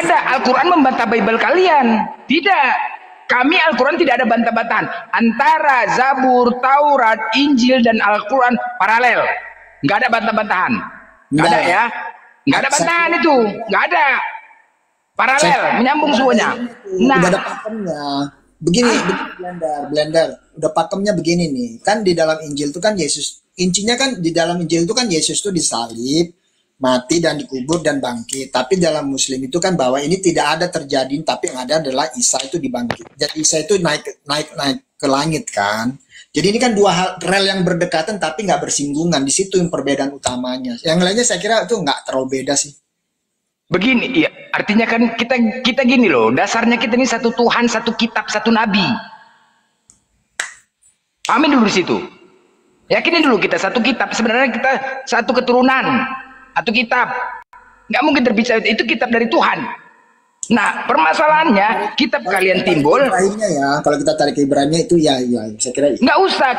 ada. Al-Quran membantah Bible kalian. Tidak. Kami Al-Quran tidak ada bantah-bantahan. Antara Zabur, Taurat, Injil, dan Al-Quran paralel. Nggak ada bantah-bantahan. Nggak ada ya. Nggak ada bantahan itu. Nggak ada. Paralel, menyambung semuanya. Nah, udah ada pakemnya. Begini Blender. Udah pakemnya begini nih. Kan di dalam Injil itu kan Yesus, intinya kan di dalam Injil itu kan Yesus itu disalib, mati dan dikubur dan bangkit. Tapi dalam Muslim itu kan bahwa ini tidak ada terjadi, tapi yang ada adalah Isa itu dibangkit. Jadi Isa itu naik ke langit kan. Jadi ini kan dua hal rel yang berdekatan tapi nggak bersinggungan. Di situ yang perbedaan utamanya. Yang lainnya saya kira itu nggak terlalu beda sih. begini, ya, artinya kan kita gini loh, dasarnya kita ini satu Tuhan, satu kitab, satu nabi. Amin dulu di situ. Yakinin dulu kita satu kitab, sebenarnya kita satu keturunan, satu kitab. Nggak mungkin terbicara itu kitab dari Tuhan. Nah, permasalahannya kitab kalian timbul. Ibrahimnya ya, kalau kita tarik ke Ibrahimnya itu ya, saya kira. Nggak usah,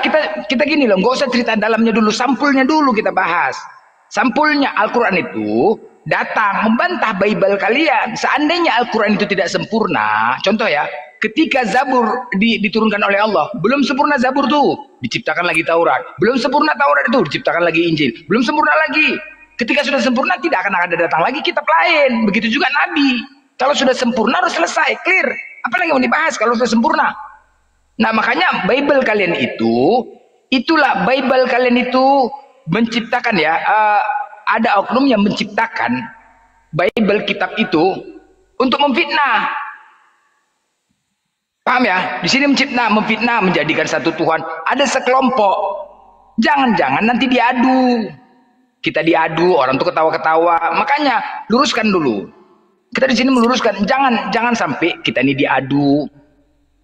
kita gini loh, nggak usah cerita dalamnya dulu, sampulnya dulu kita bahas. Sampulnya Al-Quran itu datang membantah Bible kalian. Seandainya Al-Quran itu tidak sempurna, contoh ya, ketika Zabur diturunkan oleh Allah, belum sempurna Zabur tuh, diciptakan lagi Taurat. Belum sempurna Taurat itu, diciptakan lagi Injil. Belum sempurna lagi. Ketika sudah sempurna, tidak akan ada datang lagi kitab lain. Begitu juga Nabi. Kalau sudah sempurna harus selesai, clear. Apa lagi mau dibahas kalau sudah sempurna? Nah, makanya Bible kalian itulah Bible kalian itu menciptakan ya, ada oknum yang menciptakan Bible kitab itu untuk memfitnah. Paham ya? Di sini memfitnah, menjadikan satu Tuhan. Ada sekelompok. Jangan-jangan nanti diadu. Kita diadu, orang tuh ketawa-ketawa. Makanya luruskan dulu. Kita di sini meluruskan, jangan sampai kita ini diadu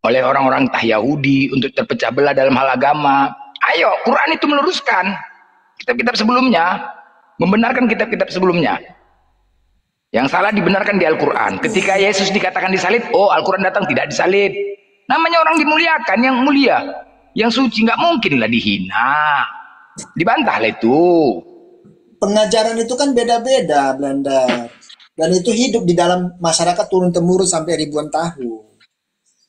oleh orang-orang entah Yahudi untuk terpecah belah dalam hal agama. Ayo, Quran itu meluruskan kitab-kitab sebelumnya, membenarkan kitab-kitab sebelumnya. Yang salah dibenarkan di Al-Quran. Ketika Yesus dikatakan disalib, oh Al-Quran datang tidak disalib. Namanya orang dimuliakan, yang mulia, yang suci, nggak mungkin lah dihina, dibantah lah itu. Pengajaran itu kan beda-beda, Blender. Dan itu hidup di dalam masyarakat turun-temurun sampai ribuan tahun.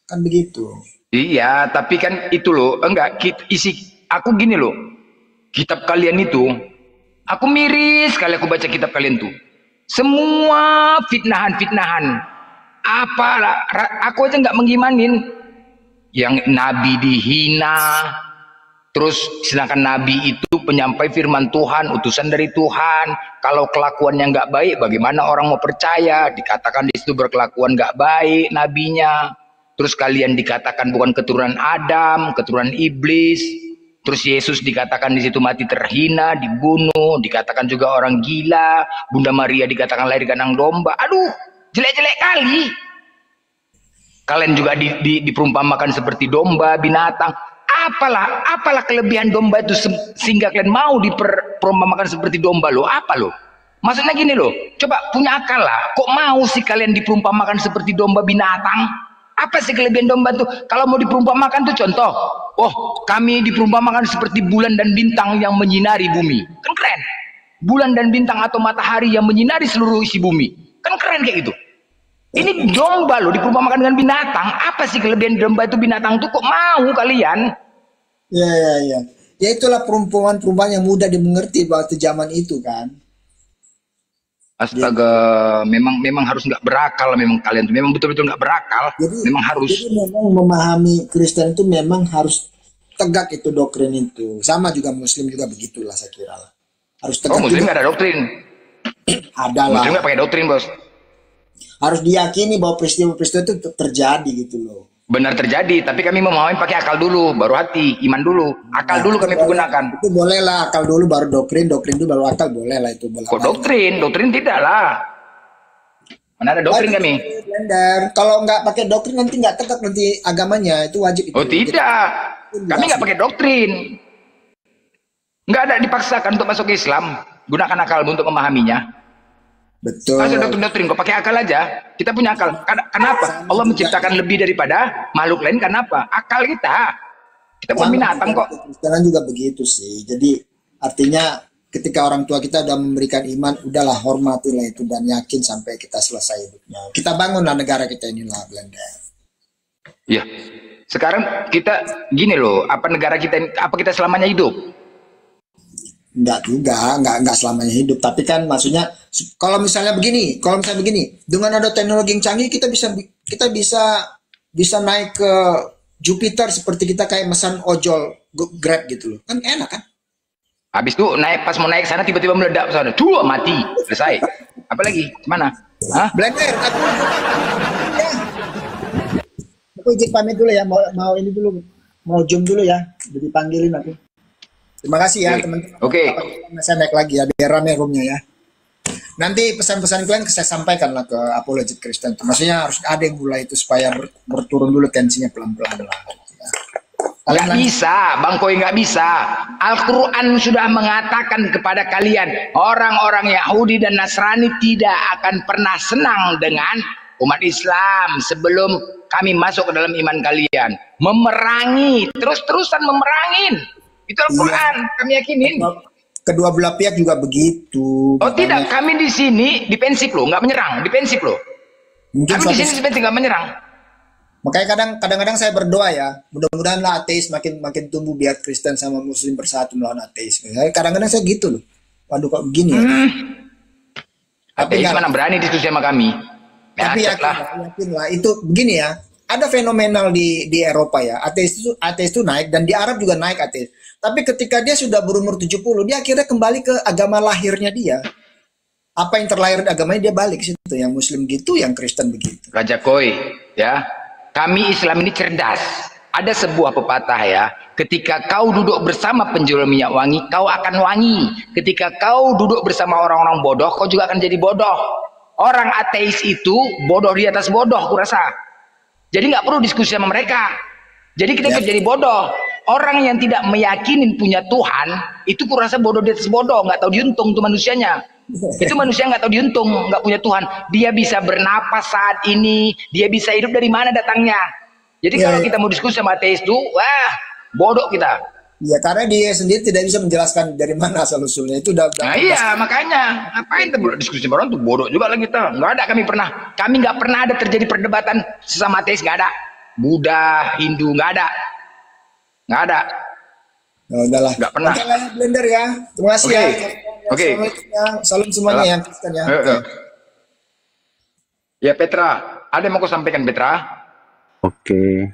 Kan begitu. Iya, tapi kan itu loh, enggak, aku gini loh, kitab kalian itu, aku miris sekali aku baca kitab kalian tuh. Semua fitnahan-fitnahan. Apalah, aku aja nggak mengimanin. Yang Nabi dihina, terus sedangkan Nabi itu penyampai firman Tuhan, utusan dari Tuhan. Kalau kelakuannya nggak baik, bagaimana orang mau percaya? Dikatakan di situ berkelakuan nggak baik nabinya. Terus kalian dikatakan bukan keturunan Adam, keturunan iblis. Terus Yesus dikatakan di situ mati terhina, dibunuh, dikatakan juga orang gila. Bunda Maria dikatakan lahir kandang domba. Aduh, jelek-jelek kali. Kalian juga diperumpamakan seperti domba, binatang. Apalah kelebihan domba itu sehingga kalian mau diperumpamakan seperti domba lo? Apa lo? Maksudnya gini loh, coba punya akal lah. Kok mau sih kalian diperumpamakan seperti domba, binatang? Apa sih kelebihan domba tuh? Kalau mau diperumpamakan tuh contoh, oh kami diperumpamakan seperti bulan dan bintang yang menyinari bumi. Kan keren. Bulan dan bintang atau matahari yang menyinari seluruh isi bumi. Kan keren kayak gitu. Ini domba loh diperumpamakan dengan binatang. Apa sih kelebihan domba itu binatang tuh? Kok mau kalian? Ya. Ya itulah perumpamaan-perumpamaan yang mudah dimengerti waktu zaman itu kan. Astaga, memang harus nggak berakal, memang kalian tuh memang betul-betul nggak berakal. Memang harus. Jadi memang memahami Kristen itu memang harus tegak itu doktrin itu. Sama juga Muslim juga begitulah saya kira lah. Harus tegak. Oh, Muslim nggak ada doktrin. Ada lah. Muslim nggak pakai doktrin, bos. Harus diyakini bahwa peristiwa-peristiwa itu terjadi gitu loh. Benar terjadi, tapi kami memahami pakai akal dulu, baru hati, iman dulu. Akal dulu kami gunakan. Itu boleh lah, akal dulu baru doktrin dulu baru akal, boleh lah itu. Kok doktrin? Doktrin tidak lah. Mana ada doktrin kami? Blender. Kalau nggak pakai doktrin nanti nggak tegak nanti agamanya, itu wajib. Oh tidak, kami nggak pakai doktrin. Nggak ada dipaksakan untuk masuk Islam. Gunakan akalmu untuk memahaminya. Betul. Kalau doktrin kok pakai akal aja. Kita punya akal. Kenapa? Allah menciptakan lebih daripada makhluk lain. Kenapa? Akal kita. Kita bukan binatang kok. Sekarang juga begitu sih. Jadi artinya ketika orang tua kita udah memberikan iman, udahlah hormatilah itu dan yakin sampai kita selesai hidupnya. Kita bangunlah negara kita inilah, Belanda. Iya. Sekarang kita gini loh, apa negara kita, apa kita selamanya hidup? Enggak juga, enggak selamanya hidup. Tapi kan maksudnya kalau misalnya begini, dengan ada teknologi yang canggih kita bisa naik ke Jupiter seperti kita kayak mesan ojol Grab gitu loh. Kan enak kan? Habis itu naik, pas mau naik sana tiba-tiba meledak ke sana. Dua mati, selesai. Apalagi mana? Hah? Blender, aku izin pamit dulu ya, mau ini dulu, mau zoom dulu ya, jadi panggilin aku. Terima kasih ya teman-teman. Oke. Saya naik lagi ya, biar rame roomnya ya. Nanti pesan-pesan kalian saya sampaikan lah ke Apologet Kristen. Maksudnya harus ada yang mulai itu supaya berturun dulu tensinya pelan-pelan lah. Ya. Nggak bisa, Bang Koi, nggak bisa. Al-Quran sudah mengatakan kepada kalian, orang-orang Yahudi dan Nasrani tidak akan pernah senang dengan umat Islam sebelum kami masuk ke dalam iman kalian. Memerangi, terus-terusan memerangin. Itu Al-Quran, kami yakinin. Kedua belah pihak juga begitu. Oh tidak, kami di sini defensif loh, nggak menyerang, defensif loh. Mungkin Kami di sini defensif, nggak menyerang. Makanya kadang-kadang saya berdoa ya, mudah-mudahan lah ateis makin tumbuh biar Kristen sama Muslim bersatu melawan ateis. Kadang-kadang saya gitu loh. Waduh kok begini ya. Ateis mana berani diskusi sama kami. Tapi yakin lah itu begini ya. Ada fenomenal di Eropa ya. Ateis itu naik dan di Arab juga naik ateis. Tapi ketika dia sudah berumur 70, dia akhirnya kembali ke agama lahirnya dia. Apa yang terlahir di agamanya dia balik ke situ. Yang Muslim gitu, yang Kristen begitu. Raja Koi, ya. Kami Islam ini cerdas. Ada sebuah pepatah ya. Ketika kau duduk bersama penjual minyak wangi, kau akan wangi. Ketika kau duduk bersama orang-orang bodoh, kau juga akan jadi bodoh. Orang ateis itu bodoh di atas bodoh, kurasa. Jadi nggak perlu diskusi sama mereka. Jadi kita jadi bodoh. Orang yang tidak meyakinin punya Tuhan, itu kurasa bodoh di atas bodoh, nggak tahu diuntung tuh manusianya. Itu manusia nggak tahu diuntung, nggak punya Tuhan. Dia bisa bernapas saat ini, dia bisa hidup dari mana datangnya. Jadi kalau kita mau diskusi sama ateis tuh, wah bodoh kita. Ya karena dia sendiri tidak bisa menjelaskan dari mana asal usulnya itu udah. Nah iya makanya ngapain kita diskusi sama orang tuh bodoh juga lah kita. Nggak ada kami nggak pernah ada terjadi perdebatan sesama ateis, nggak ada. Buddha, Hindu nggak ada. Nah, udahlah. Nggak pernah. Oke lah Blender ya. Terima kasih ya. Oke. Salam semuanya ya Kristen ya. Ya Petra, ada yang mau kau sampaikan Petra? Oke.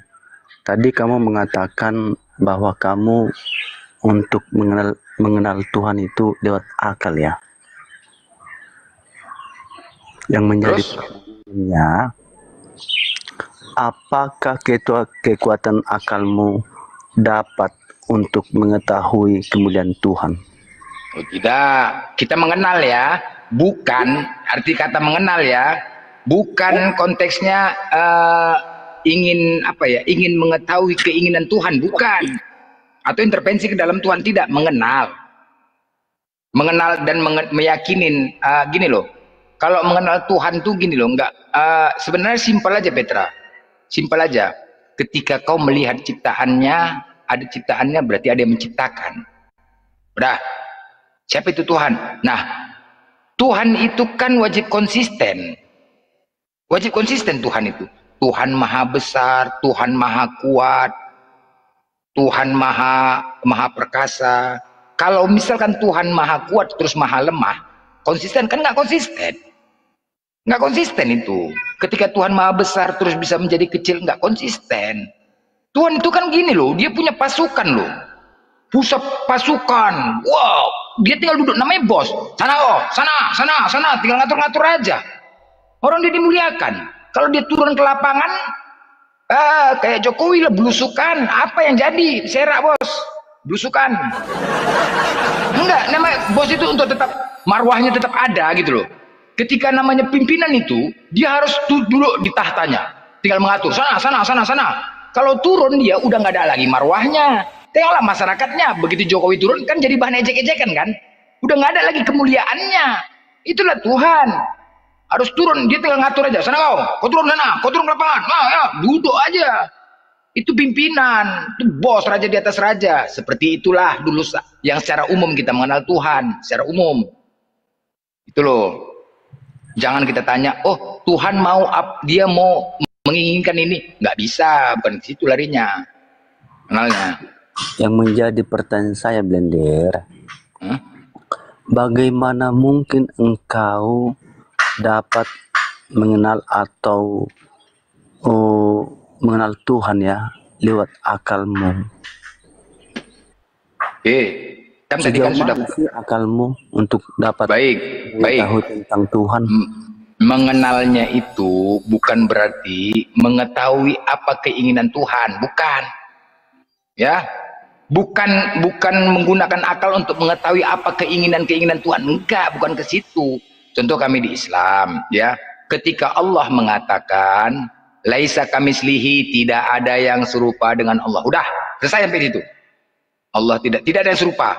Tadi kamu mengatakan bahwa kamu untuk mengenal Tuhan itu lewat akal ya. Yang menjadi pertanyaannya, apakah kekuatan akalmu dapat untuk mengetahui kemuliaan Tuhan? Oh, tidak, kita mengenal ya, bukan arti kata mengenal ya, bukan konteksnya ingin ingin mengetahui keinginan Tuhan, bukan, atau intervensi ke dalam Tuhan, tidak, mengenal dan meyakinin. Gini loh, kalau mengenal Tuhan tuh gini loh, enggak, sebenarnya simpel aja Petra, simpel aja. Ketika kau melihat ciptaannya, ada ciptaannya berarti ada yang menciptakan. Udah, siapa itu Tuhan? Nah, Tuhan itu kan wajib konsisten. Wajib konsisten Tuhan itu. Tuhan maha besar, Tuhan maha kuat, Tuhan maha perkasa. Kalau misalkan Tuhan maha kuat terus maha lemah, konsisten kan nggak konsisten. Nggak konsisten itu. Ketika Tuhan maha besar terus bisa menjadi kecil, nggak konsisten. Tuhan itu kan gini loh, dia punya pasukan loh. Pusat pasukan. Wow, dia tinggal duduk, namanya bos. Sana, tinggal ngatur-ngatur aja. Orang dia dimuliakan. Kalau dia turun ke lapangan, kayak Jokowi lah, belusukan. Apa yang jadi? Serak bos, belusukan. Enggak, nama bos itu untuk tetap marwahnya tetap ada gitu loh. Ketika namanya pimpinan itu, dia harus duduk di tahtanya, tinggal mengatur. Sana. Kalau turun dia udah nggak ada lagi marwahnya. Tengoklah masyarakatnya, begitu Jokowi turun kan jadi bahan ejek-ejekan kan. Udah nggak ada lagi kemuliaannya. Itulah Tuhan. Harus turun, dia tinggal ngatur aja. Sana kau turun sana, kau turun ke lapangan. Nah, ya, duduk aja. Itu pimpinan, itu bos, raja di atas raja. Seperti itulah dulu yang secara umum kita mengenal Tuhan, secara umum. Itu loh. Jangan kita tanya, oh Tuhan mau, dia mau menginginkan ini. Nggak bisa, bukan situ larinya. Kenalnya. Yang menjadi pertanyaan saya, Blender, bagaimana mungkin engkau dapat mengenal atau mengenal Tuhan ya lewat akalmu? Kan tadi kan sudah sih akalmu untuk dapat baik tentang Tuhan. Mengenalnya itu bukan berarti mengetahui apa keinginan Tuhan, bukan. Ya, bukan menggunakan akal untuk mengetahui apa keinginan Tuhan, enggak, bukan ke situ. Contoh kami di Islam, ya, ketika Allah mengatakan laisa kamislihi, tidak ada yang serupa dengan Allah. Udah, selesai sampai situ. Allah tidak ada yang serupa.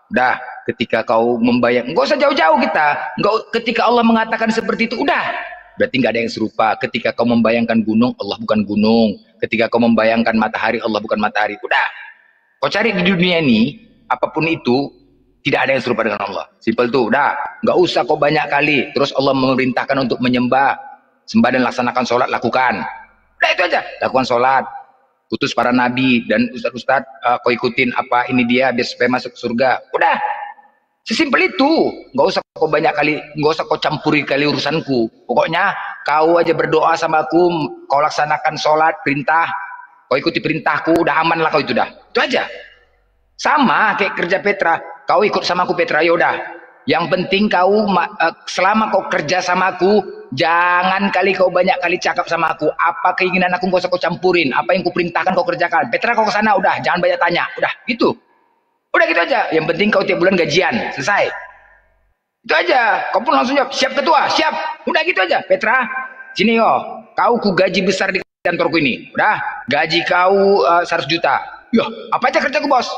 Udah, ketika kau membayang, enggak usah jauh-jauh kita. Enggak, ketika Allah mengatakan seperti itu, udah. Berarti enggak ada yang serupa. Ketika kau membayangkan gunung, Allah bukan gunung. Ketika kau membayangkan matahari, Allah bukan matahari. Udah. Kau cari di dunia ini, apapun itu, tidak ada yang serupa dengan Allah. Simpel tuh, udah. Enggak usah kau banyak kali. Terus Allah memerintahkan untuk sembah dan laksanakan sholat, lakukan. Udah itu aja, lakukan sholat. Utus para nabi dan ustad-ustad, kau ikutin apa ini dia biar supaya masuk surga. Udah, sesimpel itu. Nggak usah kau banyak kali, nggak usah kau campuri kali urusanku. Pokoknya kau aja berdoa sama aku, kau laksanakan sholat perintah, kau ikuti perintahku, udah aman lah kau itu dah. Itu aja. Sama kayak kerja Petra, kau ikut sama aku Petra, ya udah. Yang penting kau selama kau kerja sama aku, jangan kali kau banyak kali cakap sama aku. Apa keinginan aku gak usah kau campurin. Apa yang ku perintahkan kau kerjakan. Petra kau ke sana, udah, jangan banyak tanya. Udah, gitu. Udah gitu aja. Yang penting kau tiap bulan gajian, selesai. Itu aja. Kau pun langsung jawab, siap ketua, siap. Udah gitu aja. Petra, sini yo. Kau ku gaji besar di kantorku ini. Udah, gaji kau 100 juta. Yah, apa aja kerjaku bos.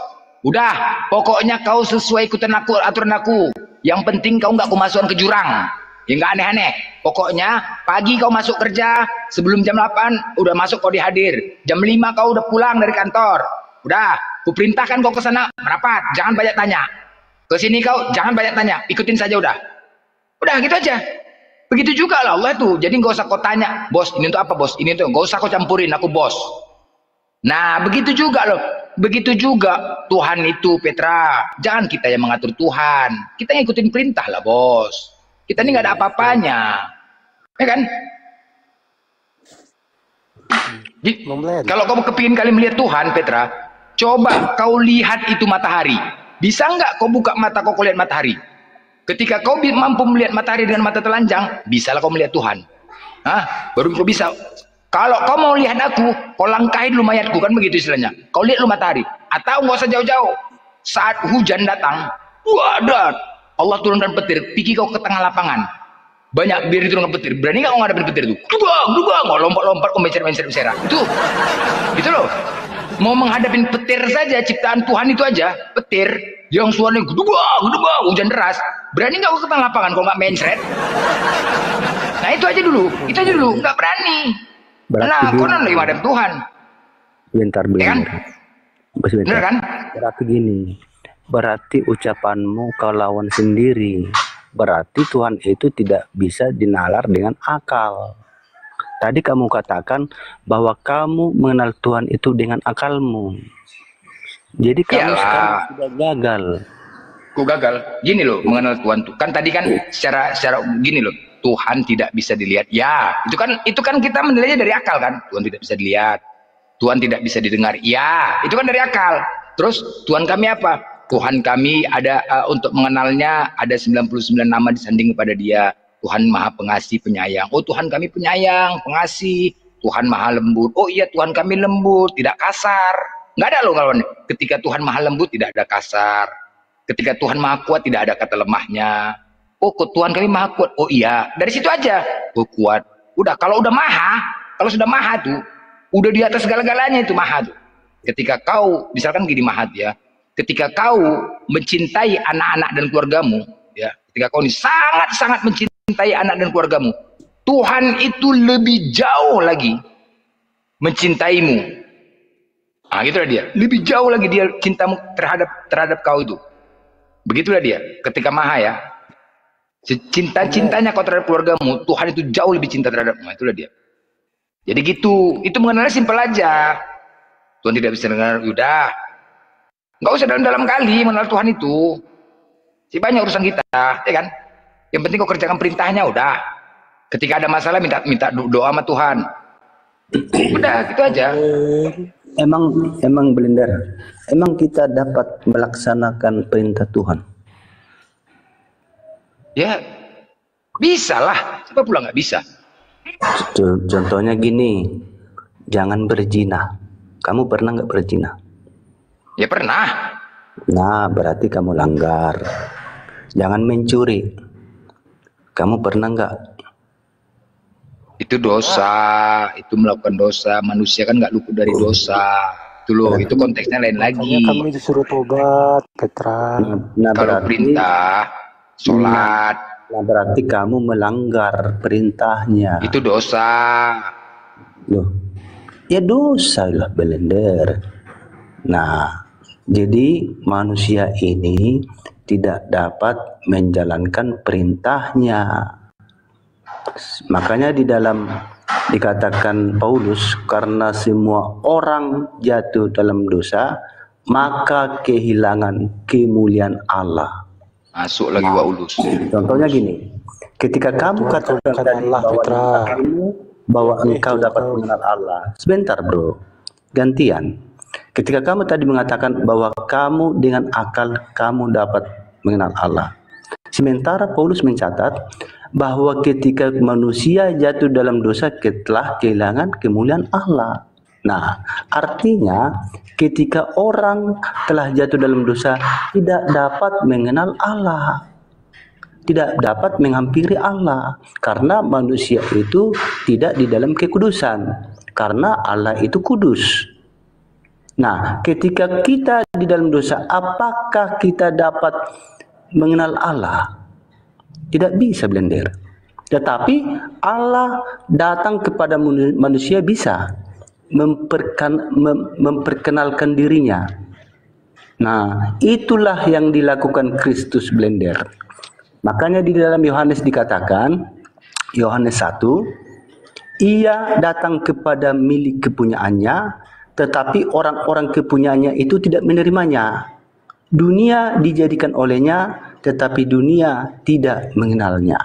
Udah, pokoknya kau sesuai ikutan aku, aturan aku. Yang penting kau nggak kemasukan ke jurang. Ya nggak aneh-aneh. Pokoknya pagi kau masuk kerja, sebelum jam 8 udah masuk kau dihadir. Jam 5 kau udah pulang dari kantor. Udah, kuperintahkan kau ke sana merapat, jangan banyak tanya. Ke sini kau jangan banyak tanya, ikutin saja udah. Udah gitu aja. Begitu juga lah Allah tuh. Jadi nggak usah kau tanya, bos ini tuh apa bos? Ini tuh nggak usah kau campurin, aku bos. Nah, begitu juga loh. Begitu juga Tuhan itu, Petra. Jangan kita yang mengatur Tuhan. Kita ngikutin perintah lah, bos. Kita ini nggak ada apa-apanya. Ya kan? Kalau kamu kepingin kali melihat Tuhan, Petra, coba kau lihat itu matahari. Bisa nggak kau buka mata kau lihat matahari? Ketika kau mampu melihat matahari dengan mata telanjang, bisalah kau melihat Tuhan. Hah? Baru kau bisa. Kalau kau mau lihat aku, kau langkahin dulu mayatku, kan begitu istilahnya. Kau lihat lu matahari. Atau nggak usah jauh-jauh. Saat hujan datang, wadah, Allah turunkan petir, pergi kau ke tengah lapangan. Banyak biar diturunkan petir. Berani nggak kau ngadepin petir itu? Duga, nggak lompat-lompat, kau mencer-mencer. Itu loh. Mau menghadapin petir saja, ciptaan Tuhan itu aja, petir yang suaranya duga, hujan deras. Berani nggak kau ke tengah lapangan kalau nggak mencret? Nah itu aja dulu, nggak berani. Nah, kau lagi madam Tuhan. Bentar. Ya kan? Bener kan? Berarti gini, berarti ucapanmu kau lawan sendiri. Berarti Tuhan itu tidak bisa dinalar dengan akal. Tadi kamu katakan bahwa kamu mengenal Tuhan itu dengan akalmu. Jadi kamu sekarang sudah gagal. Ku gagal. Gini loh, mengenal Tuhan tuh. Kan tadi kan secara gini loh. Tuhan tidak bisa dilihat. Ya, itu kan kita menilainya dari akal kan. Tuhan tidak bisa dilihat. Tuhan tidak bisa didengar. Ya, itu kan dari akal. Terus Tuhan kami apa? Tuhan kami ada untuk mengenalnya ada 99 nama disanding kepada Dia. Tuhan Maha Pengasih, Penyayang. Oh, Tuhan kami penyayang, pengasih. Tuhan Maha Lembut. Oh iya, Tuhan kami lembut, tidak kasar. Nggak ada loh kawan. Ketika Tuhan Maha Lembut tidak ada kasar. Ketika Tuhan Maha Kuat tidak ada kata lemahnya. Oh, Tuhan kami Maha Kuat. Oh iya, dari situ aja. Oh, kuat. Udah, kalau sudah maha tuh, udah di atas segala-galanya itu maha tuh. Ketika kau, misalkan gini maha ya, ketika kau mencintai anak-anak dan keluargamu, ya, ketika kau ini sangat-sangat mencintai anak dan keluargamu, Tuhan itu lebih jauh lagi mencintaimu Ah, gitulah dia. Lebih jauh lagi dia cintamu terhadap kau itu. Begitulah dia. Ketika maha ya. Cinta-cintanya kau terhadap keluargamu, Tuhan itu jauh lebih cinta terhadapmu. Itulah dia. Jadi gitu. Itu mengenalnya simpel aja. Tuhan tidak bisa dengar, udah. Nggak usah dalam-dalam kali mengenal Tuhan itu. Si banyak urusan kita, ya kan? Yang penting kau kerjakan perintahnya, udah. Ketika ada masalah minta doa sama Tuhan. Udah, gitu aja. Emang Blender, emang kita dapat melaksanakan perintah Tuhan? Ya, bisa lah. Siapa pula nggak bisa? Contohnya gini, jangan berzina. Kamu pernah nggak berzina? Ya pernah. Nah, berarti kamu langgar. Jangan mencuri. Kamu pernah nggak? Itu dosa, itu melakukan dosa. Manusia kan nggak luput dari dosa. Itu loh, itu konteksnya lain lagi. Kami disuruh tobat, Petra. Nah, Kalau perintah, sholat, nah berarti kamu melanggar perintahnya. itu dosa. Loh, ya dosa lah Blender. Nah, jadi manusia ini tidak dapat menjalankan perintahnya. Makanya di dalam dikatakan Paulus, karena semua orang jatuh dalam dosa, maka kehilangan kemuliaan Allah. Masuk lagi Paulus. Contohnya gini, ketika kamu katakan tadi bahwa engkau dapat mengenal Allah. Sebentar bro, gantian. Ketika kamu tadi mengatakan bahwa kamu dengan akal kamu dapat mengenal Allah. Sementara Paulus mencatat bahwa ketika manusia jatuh dalam dosa telah kehilangan kemuliaan Allah. Nah, artinya ketika orang telah jatuh dalam dosa tidak dapat mengenal Allah, tidak dapat menghampiri Allah, karena manusia itu tidak di dalam kekudusan, karena Allah itu kudus. Nah, ketika kita di dalam dosa, apakah kita dapat mengenal Allah? Tidak bisa Blender. Tetapi Allah datang kepada manusia bisa memperkenalkan dirinya. Nah, itulah yang dilakukan Kristus Blender. Makanya di dalam Yohanes dikatakan, Yohanes 1, ia datang kepada milik kepunyaannya, tetapi orang-orang kepunyaannya itu tidak menerimanya. Dunia dijadikan olehnya, tetapi dunia tidak mengenalnya.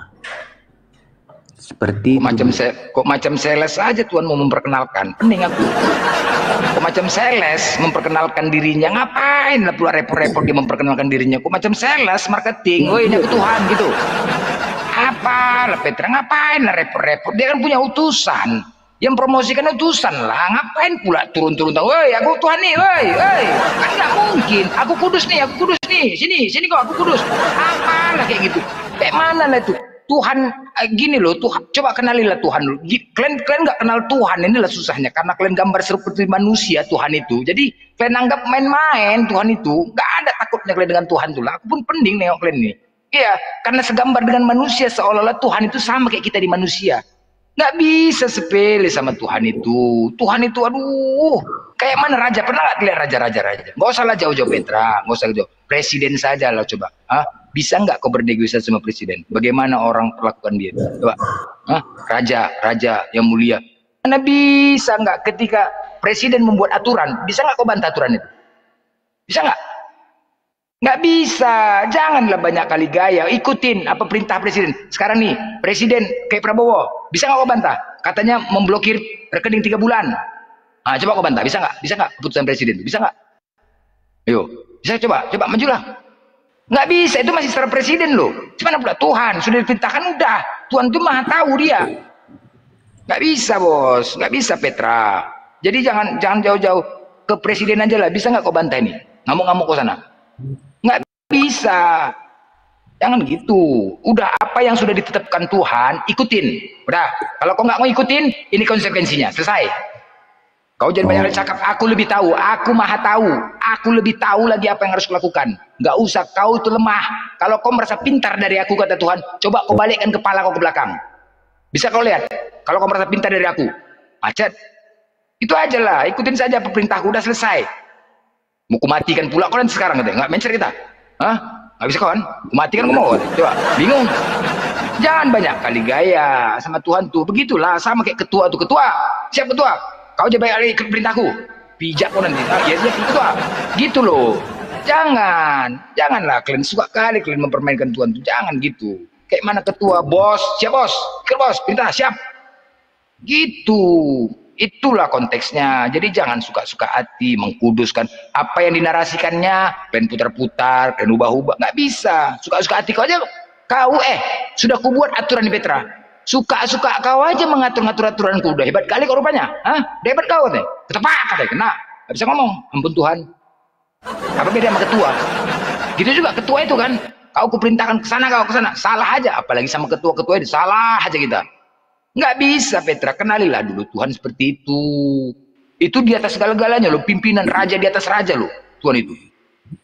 Seperti kok macam sales aja Tuhan mau memperkenalkan. Pening aku. Kok macam sales memperkenalkan dirinya, ngapain lah pula repot-repot dia memperkenalkan dirinya. Kok macam sales marketing, oh ini aku Tuhan gitu. Apa lah Petra, ngapain lah repot-repot, dia kan punya utusan. Yang promosikan utusan lah, ngapain pula turun-turun tahu, woi aku Tuhan nih, woi, kan nggak mungkin, aku kudus nih, sini kok aku kudus, apa lah kayak gitu, kayak mana lah itu, Tuhan gini loh, Tuhan, coba kenalilah Tuhan dulu, kalian nggak kenal Tuhan, inilah susahnya, karena kalian gambar seperti manusia Tuhan itu, jadi kalian anggap main-main Tuhan itu, nggak ada takutnya kalian dengan Tuhan tuh lah, aku pun pening nengok kalian ini, iya, karena segambar dengan manusia, seolah-olah Tuhan itu sama kayak kita di manusia. Nggak bisa sepele sama Tuhan itu. Tuhan itu aduh, kayak mana raja, pernah nggak lihat raja? Nggak usah lah jauh-jauh Petra, nggak usah jauh. Presiden saja lah coba. Bisa nggak kau bernegosiasi sama presiden? Bagaimana orang perlakukan dia? Coba. Raja yang mulia. Mana bisa nggak ketika presiden membuat aturan, bisa nggak kau bantah aturan itu? Bisa nggak? Nggak bisa, janganlah banyak kali gaya, ikutin apa perintah presiden. Sekarang nih, presiden kayak Prabowo, bisa nggak kau bantah? Katanya memblokir rekening 3 bulan. Nah, coba kau bantah, bisa nggak keputusan presiden? Bisa nggak? Ayo, bisa coba majulah. Nggak bisa, itu masih secara presiden loh. Gimana pula Tuhan, sudah diperintahkan udah. Tuhan tuh maha tahu dia. Nggak bisa bos, nggak bisa Petra. Jadi jangan jauh-jauh ke presiden aja lah. Bisa nggak kau bantah ini? Ngamuk-ngamuk ke sana. Nggak bisa, jangan gitu. Udah apa yang sudah ditetapkan Tuhan, ikutin. Udah, kalau kau nggak mau ikutin, ini konsekuensinya, selesai. Kau jangan banyak cakap, aku lebih tahu, aku maha tahu, aku lebih tahu lagi apa yang harus kulakukan. Nggak usah, kau itu lemah. Kalau kau merasa pintar dari aku, kata Tuhan, coba kau balikkan kepala kau ke belakang. Bisa kau lihat, kalau kau merasa pintar dari aku, macet. Itu aja lah, ikutin saja perintahku, udah selesai. Mau kumatikan pula kau nanti sekarang, nggak mencer kita. Hah? Nggak bisa kawan? Kumatikan kau mau? Coba, bingung. Jangan banyak kali gaya sama Tuhan tuh. Begitulah, sama kayak ketua tuh. Ketua, siap ketua. Kau aja baik ikut perintahku. Pijak kau nanti. Ah, ya siap ketua. Gitu loh. Janganlah kalian suka kali kalian mempermainkan Tuhan tuh. Jangan gitu. Kayak mana ketua, bos, siap bos, ikut bos, perintah, siap. Gitu. Itulah konteksnya. Jadi jangan suka-suka hati mengkuduskan apa yang dinarasikannya, kalian putar-putar, kalian ubah-ubah, nggak bisa. Suka-suka hati kau aja. Kau sudah kubuat aturan di Petra. Suka-suka kau aja mengatur-ngatur aturanku. Udah hebat kali kau rupanya. Hah? Udah hebat kau teh. Ketepak katanya, kena. Nggak bisa ngomong. Ampun Tuhan. Apa beda sama ketua? Gitu juga ketua itu kan. Kau kuperintahkan ke sana, kau ke sana. Salah aja. Apalagi sama ketua-ketua itu. Salah aja kita. Nggak bisa Petra, kenalilah dulu Tuhan seperti itu. Itu di atas segala-galanya loh, pimpinan raja di atas raja loh, Tuhan itu.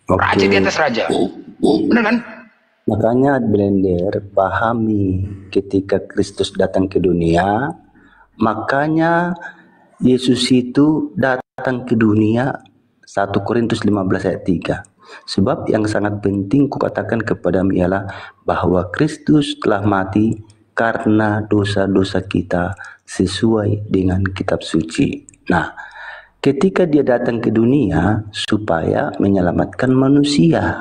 Raja di atas raja. Benar kan? Makanya Blender pahami ketika Kristus datang ke dunia, makanya Yesus itu datang ke dunia 1 Korintus 15 ayat 3. Sebab yang sangat penting kukatakan kepadamu ialah bahwa Kristus telah mati karena dosa-dosa kita sesuai dengan kitab suci. Nah, ketika dia datang ke dunia supaya menyelamatkan manusia.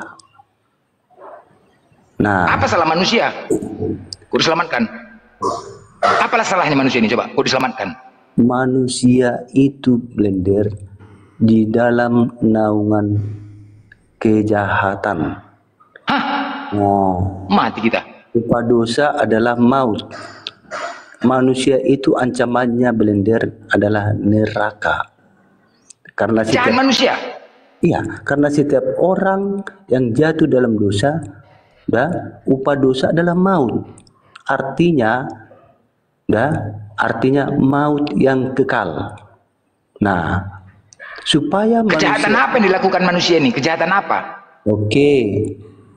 Nah, apa salah manusia? Kau diselamatkan. Apalah salahnya manusia ini coba? Kau diselamatkan. Manusia itu Blender di dalam naungan kejahatan. Hah? Nah, Mati kita. upah dosa adalah maut. Manusia itu ancamannya Blender adalah neraka. Karena Jahat manusia. Iya, karena setiap orang yang jatuh dalam dosa, upah dosa adalah maut. Artinya maut yang kekal. Nah, supaya kejahatan apa yang dilakukan manusia ini? Kejahatan apa? Oke,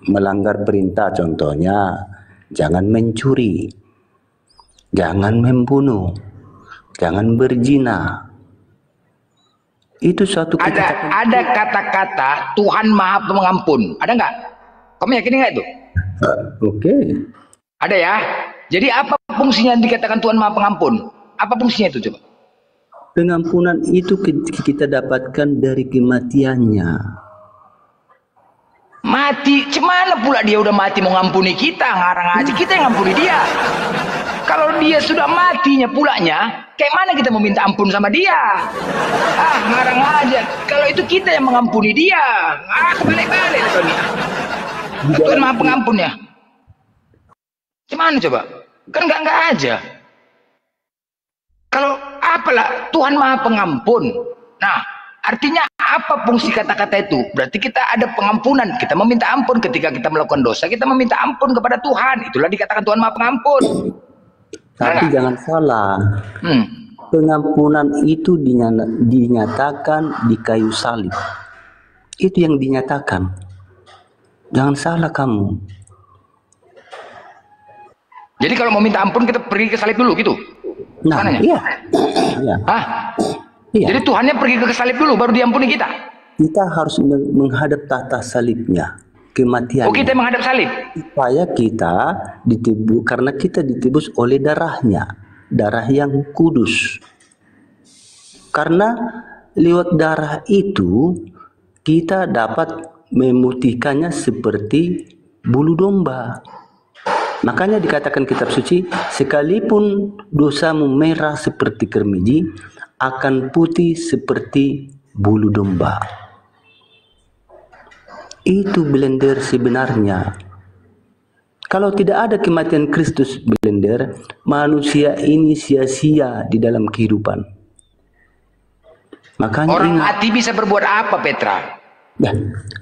melanggar perintah contohnya, jangan mencuri, jangan membunuh, jangan berzina. Itu suatu ada kata-kata Tuhan Maha Pengampun. Ada nggak? Kamu yakin nggak itu? Oke. Ada ya. Jadi apa fungsinya dikatakan Tuhan Maha Pengampun? Apa fungsinya itu coba? Pengampunan itu kita dapatkan dari kematiannya. Mati, cemana pula dia udah mati mau ngampuni kita, ngarang aja kita yang ngampuni dia. Kalau dia sudah matinya pulanya, kayak mana kita mau minta ampun sama dia? Ah, ngarang aja. Kalau itu kita yang mengampuni dia. Ah, kebalik-balik Tony. Tuhan Maha Pengampun ya. Gimana coba? Kan enggak aja. Kalau apalah Tuhan Maha Pengampun. Nah, artinya apa fungsi kata-kata itu? Berarti kita ada pengampunan. Kita meminta ampun ketika kita melakukan dosa. Kita meminta ampun kepada Tuhan. Itulah dikatakan Tuhan Maha Pengampun. Tapi jangan salah. Pengampunan itu dinyatakan di kayu salib. Itu yang dinyatakan. Jangan salah kamu. Jadi kalau mau minta ampun kita pergi ke salib dulu gitu? Nah, iya. Hah? Iya. Jadi Tuhannya pergi ke salib dulu baru diampuni kita? Kita harus menghadap tahta salibnya, kematian. Oh, kita menghadap salib? Supaya kita ditebus, karena kita ditebus oleh darahnya, darah yang kudus. Karena lewat darah itu kita dapat memutihkannya seperti bulu domba. Makanya dikatakan kitab suci, sekalipun dosamu merah seperti kermiji, akan putih seperti bulu domba. Itu Blender sebenarnya. Kalau tidak ada kematian Kristus Blender, manusia ini sia-sia di dalam kehidupan. Makanya orang mati bisa berbuat apa Petra? Nah,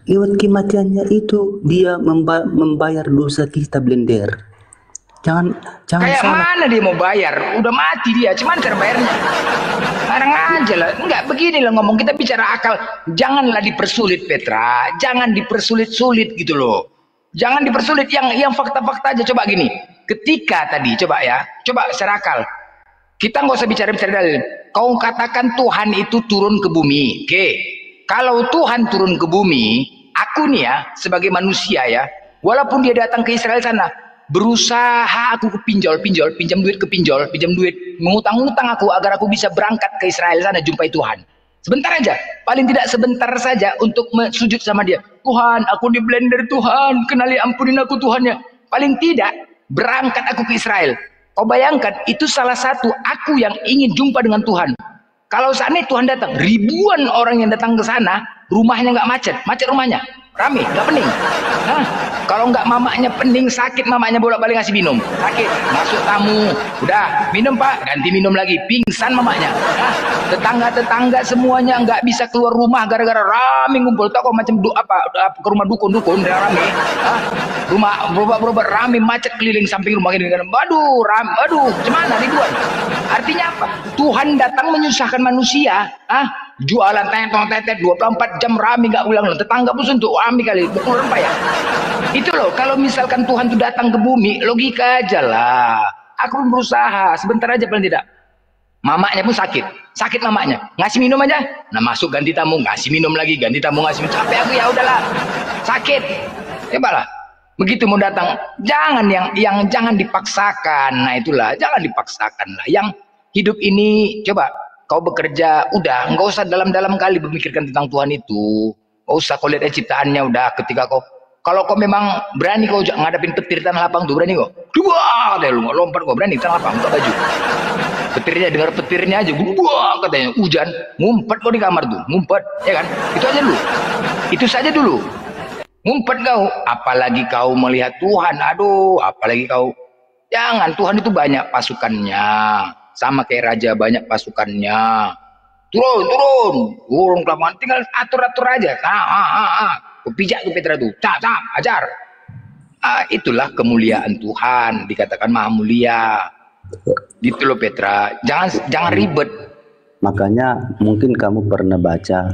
lewat kematiannya itu dia membayar dosa kita Blender. Jangan kayak salah. mana dia mau bayar? Udah mati dia, cuman cara bayarnya? Sekarang aja lah, enggak begini lah ngomong, kita bicara akal. Janganlah dipersulit Petra, jangan dipersulit-sulit gitu loh. Jangan dipersulit, yang fakta-fakta aja. Coba gini, ketika tadi coba secara akal, kita nggak usah bicara dalil. Kau katakan Tuhan itu turun ke bumi. Oke. Kalau Tuhan turun ke bumi, aku nih ya, sebagai manusia ya, walaupun dia datang ke Israel sana, berusaha aku pinjam duit ke pinjol, pinjam duit, mengutang-utang aku agar aku bisa berangkat ke Israel sana jumpai Tuhan. Sebentar aja, paling tidak sebentar saja untuk sujud sama dia. Tuhan, aku di blender Tuhan, kenali ampunin aku Tuhannya. Paling tidak, berangkat aku ke Israel. Kau bayangkan, itu salah satu aku yang ingin jumpa dengan Tuhan. Kalau seandainya Tuhan datang, ribuan orang yang datang ke sana, rumahnya nggak macet rumahnya, rame, nggak pening. Hah? Kalau nggak mamanya pening, sakit mamanya bolak-balik ngasih minum, sakit, masuk tamu, udah minum pak, ganti minum lagi, pingsan mamanya. Hah? Tetangga-tetangga semuanya nggak bisa keluar rumah gara-gara rame ngumpul, tau kok macam ke rumah dukun-dukun, rame. Hah? Rumah berubah rame, macet keliling samping rumah ini. Aduh, gimana ribuan? Artinya apa? Tuhan datang menyusahkan manusia. Jualan tetet 24 jam rame nggak ulang. Tetangga pun untuk rame kali, bukan apa ya? Itu loh, kalau misalkan Tuhan tuh datang ke bumi, logika aja lah. Aku pun berusaha, sebentar aja paling tidak. Mamanya pun sakit mamanya. Ngasih minum aja. Nah masuk ganti tamu, ngasih minum lagi, ganti tamu ngasih minum. Capek aku ya udahlah. Sakit. Cobalah. Begitu mau datang, jangan yang jangan dipaksakan. Nah itulah, jangan dipaksakan lah. Yang hidup ini, coba kau bekerja, udah nggak usah dalam-dalam kali memikirkan tentang Tuhan itu. Nggak usah kau lihat ciptaannya, udah ketika kau, kalau kau memang berani kau ngadapin petir tanah lapang tuh, berani kau, dua deh lu lompat kau berani tanah lapang, buka baju. Petirnya, dengar petirnya aja, buah katanya hujan, ngumpet kau di kamar tuh, ngumpet, ya kan? Itu aja dulu, itu saja dulu. Ngumpet kau, apalagi kau melihat Tuhan, aduh, apalagi kau, jangan, Tuhan itu banyak pasukannya, sama kayak raja banyak pasukannya, turun ke lapangan, tinggal atur aja, pijak tuh Petra tuh, ajar, itulah kemuliaan Tuhan, dikatakan maha mulia, gitu loh Petra, jangan ribet. Makanya mungkin kamu pernah baca,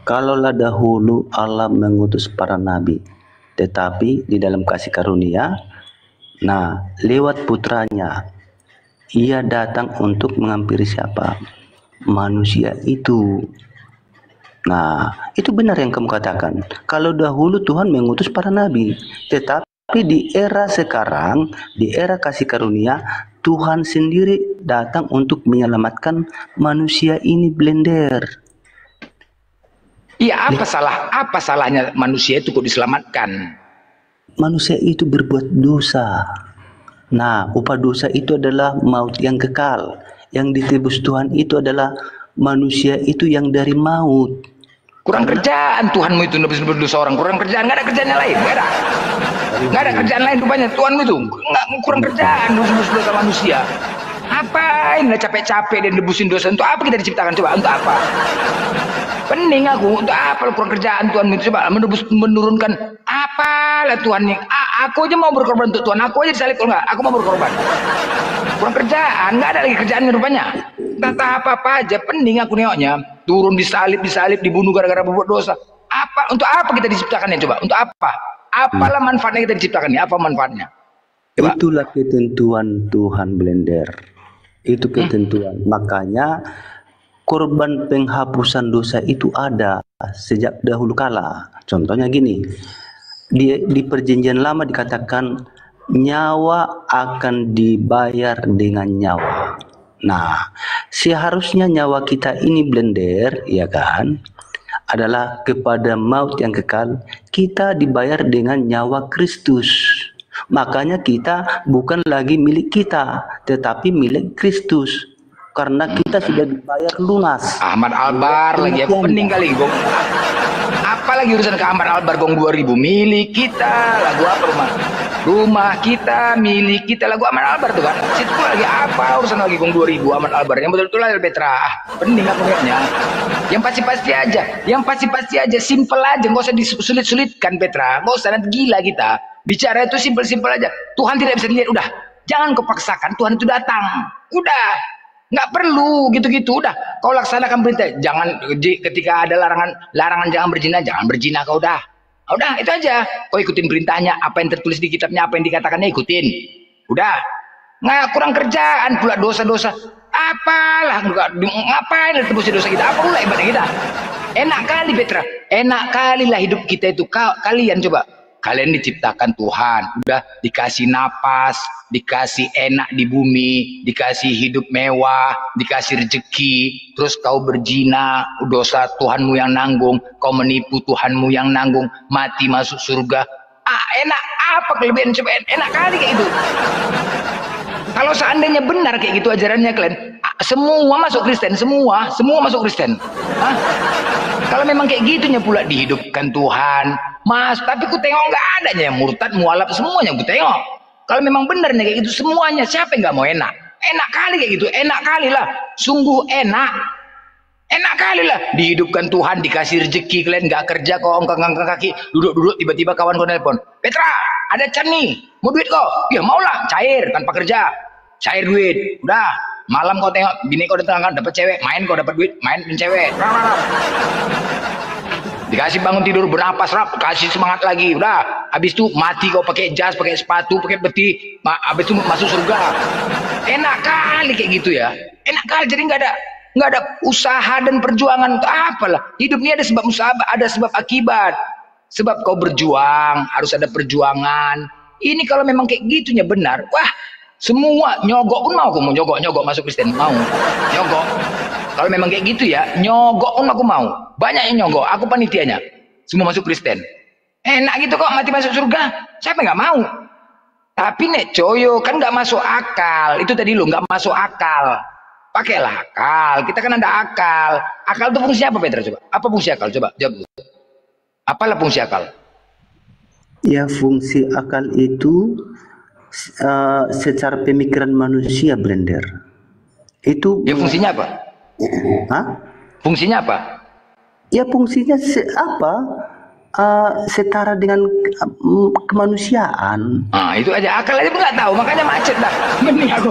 kalaulah dahulu Allah mengutus para nabi, tetapi di dalam kasih karunia, nah lewat putranya, ia datang untuk menghampiri siapa? Manusia itu. Nah, itu benar yang kamu katakan. Kalau dahulu Tuhan mengutus para nabi, tetapi di era sekarang, di era kasih karunia, Tuhan sendiri datang untuk menyelamatkan manusia ini blender. Iya, apa salahnya manusia itu kok diselamatkan? Manusia itu berbuat dosa. Nah, upah dosa itu adalah maut yang kekal. Yang ditebus Tuhan itu adalah manusia itu yang dari maut. Kurang kerjaan Tuhanmu itu nebus dosa orang. Kurang kerjaan, nggak ada kerjaan yang lain, nggak ada kerjaan lain rupanya. Tuhanmu itu nggak kurang kerjaan nebus dosa manusia. Apain lah capek-capek dan nebusin dosa? Untuk apa kita diciptakan? Coba untuk apa? Pening aku, untuk apa kurang kerjaan Tuhan itu? Coba menurunkan apalah Tuhan yang aku aja mau berkorban untuk Tuhan, aku aja disalib, kalau nggak aku mau berkorban. Kurang kerjaan, nggak ada lagi kerjaannya rupanya. Entah apa aja, pening aku nengoknya, turun disalib, dibunuh gara-gara berbuat dosa. Untuk apa kita diciptakannya? Coba untuk apa? Apalah manfaatnya kita diciptakan? Apa manfaatnya? Coba. Itulah ketentuan Tuhan blender. Itu ketentuan. Makanya korban penghapusan dosa itu ada sejak dahulu kala. Contohnya gini, di perjanjian lama dikatakan nyawa akan dibayar dengan nyawa. Nah, seharusnya nyawa kita ini blender, ya kan, adalah kepada maut yang kekal. Kita dibayar dengan nyawa Kristus. Makanya kita bukan lagi milik kita, tetapi milik Kristus. Karena kita sudah dibayar lunas. Ahmad Albar lagi, aku pening kali gong. Apalagi urusan ke Ahmad Albar gong 2000 milik kita, lagu apa rumah kita milik kita, lagu Ahmad Albar tuh kan. Situ lagi apa urusan lagi gong 2000 Ahmad Albar yang betul-betul lah Petra. Pening aku kayaknya. Yang pasti-pasti aja, simple aja, nggak usah disulit-sulitkan Petra, nggak usah nanti gila kita. Bicara itu simpel-simpel aja. Tuhan tidak bisa dilihat, udah. Jangan kau paksakan, Tuhan itu datang. Udah. Nggak perlu gitu-gitu, udah. Kau laksanakan perintah. Jangan ketika ada larangan jangan berzina kau udah. Udah, itu aja. Kau ikutin perintahnya, apa yang tertulis di kitabnya, apa yang dikatakannya ikutin. Udah. Nggak kurang kerjaan pula dosa-dosa. Apalah, ngapain tebus dosa kita? Apa pula ibadah kita? Enak kali Petra, enak kali lah hidup kita itu. Kalian coba, kalian diciptakan Tuhan, udah dikasih napas, dikasih enak di bumi, dikasih hidup mewah, dikasih rezeki, terus kau berzina, dosa Tuhanmu yang nanggung, kau menipu Tuhanmu yang nanggung, mati masuk surga. Enak apa kelebihan? Coba enak kali kayak gitu. Kalau seandainya benar kayak gitu ajarannya kalian, semua masuk Kristen, semua masuk Kristen. Hah? Kalau memang kayak gitunya pula dihidupkan Tuhan, Mas, tapi ku tengok nggak adanya yang murtad, mualaf, semuanya ku tengok. Kalau memang benarnya kayak gitu semuanya, siapa yang nggak mau enak? Enak kali kayak gitu, enak kali lah, sungguh enak. Enak kali lah dihidupkan Tuhan, dikasih rezeki, kalian nggak kerja kok, angkat kaki, duduk tiba-tiba kawan kau nelpon, Petra, ada can nih, mau duit kok? Ya maulah, cair tanpa kerja, cair duit, udah. Malam kau tengok bini kau datang dapat cewek, main kau dapat duit, main cewek. Dikasih bangun tidur bernapas, kasih semangat lagi, udah. Habis itu mati kau pakai jas, pakai sepatu, pakai peti, habis itu masuk surga. Enak kali kayak gitu ya, enak kali. Jadi nggak ada usaha dan perjuangan untuk apalah. Hidup ini ada sebab usaha, ada sebab akibat. Sebab kau berjuang, harus ada perjuangan. Ini kalau memang kayak gitunya benar, wah, semua nyogok pun mau. Aku mau nyogok masuk Kristen, mau nyogok. Kalau memang kayak gitu ya, nyogok pun aku mau. Banyak yang nyogok, aku panitianya, semua masuk Kristen. Enak gitu kok, mati masuk surga, siapa nggak mau? Tapi nek coyo kan nggak masuk akal. Itu tadi lo nggak masuk akal. Pakailah akal, kita kan ada akal. Akal itu fungsinya apa Petra coba? Apa fungsi akal? Coba jawab. Apalah fungsi akal? Ya, fungsi akal itu secara pemikiran manusia, Blender. Itu ya fungsinya apa? Hah? Fungsinya apa? Ya fungsinya setara dengan kemanusiaan. Itu aja, akal aja pun nggak tahu, makanya macet dah. Mending aku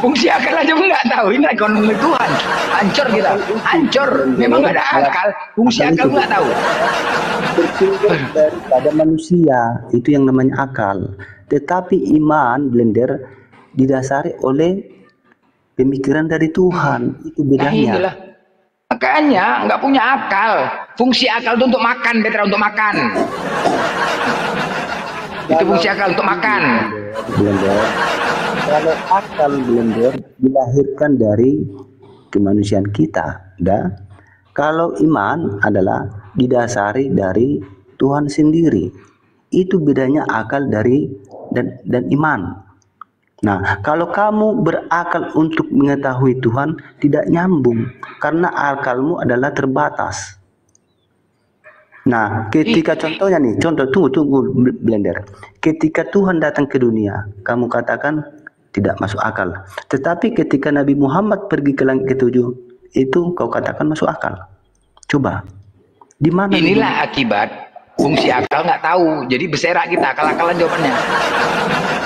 fungsi akal aja pun nggak tahu. Ini ekonomi Tuhan, hancur kita, hancur. Memang nggak ada akal, fungsi akal nggak tahu. Bersumber daripada manusia itu yang namanya akal. Tetapi iman, Blender, didasari oleh pemikiran dari Tuhan. Itu bedanya. Inilah. Makanya nggak punya akal. Fungsi akal itu untuk makan, Petra, untuk makan. Itu fungsi akal untuk makan. Blender. Kalau akal, Blender, dilahirkan dari kemanusiaan kita, dah. Kalau iman adalah didasari dari Tuhan sendiri. Itu bedanya akal dari dan iman. Nah, kalau kamu berakal untuk mengetahui Tuhan, tidak nyambung karena akalmu adalah terbatas. Nah, ketika contohnya nih, tunggu Blender. Ketika Tuhan datang ke dunia, kamu katakan tidak masuk akal. Tetapi ketika Nabi Muhammad pergi ke langit ketujuh, itu kau katakan masuk akal. Coba, di mana? Inilah akibat fungsi akal nggak tahu, jadi berserak kita, akal-akalan jawabannya.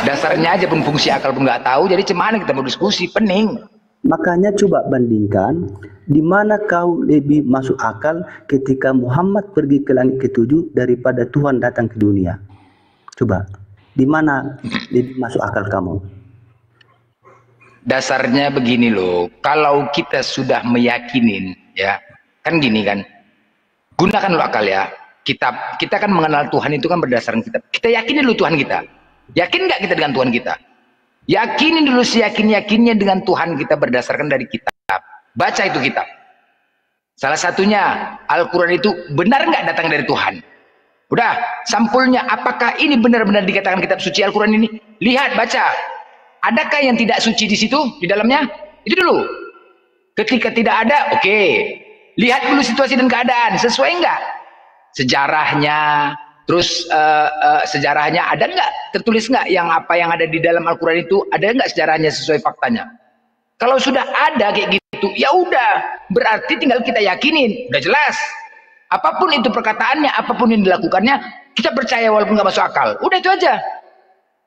Dasarnya aja pun fungsi akal pun nggak tahu, jadi cemana kita mau diskusi, pening. Makanya coba bandingkan, di mana kau lebih masuk akal ketika Muhammad pergi ke langit ketujuh daripada Tuhan datang ke dunia. Coba, di mana lebih masuk akal kamu? Dasarnya begini loh, kalau kita sudah meyakinin, ya kan gini kan, gunakan lo akal ya. Kita kan mengenal Tuhan itu kan berdasarkan kitab. Kita yakinin dulu Tuhan kita. Yakin nggak kita dengan Tuhan kita? Yakinin dulu seyakin-yakinnya dengan Tuhan kita berdasarkan dari kitab. Baca itu kitab. Salah satunya Al-Quran itu benar nggak datang dari Tuhan? Udah, sampulnya apakah ini benar-benar dikatakan kitab suci Al-Quran ini? Lihat, baca. Adakah yang tidak suci di situ, di dalamnya? Itu dulu. Ketika tidak ada, oke. Lihat dulu situasi dan keadaan, sesuai nggak? Sejarahnya, terus sejarahnya ada nggak, tertulis nggak yang apa yang ada di dalam Al-Quran itu, ada nggak sejarahnya sesuai faktanya? Kalau sudah ada kayak gitu, ya udah, berarti tinggal kita yakinin, udah jelas. Apapun itu perkataannya, apapun yang dilakukannya, kita percaya walaupun nggak masuk akal. Udah itu aja,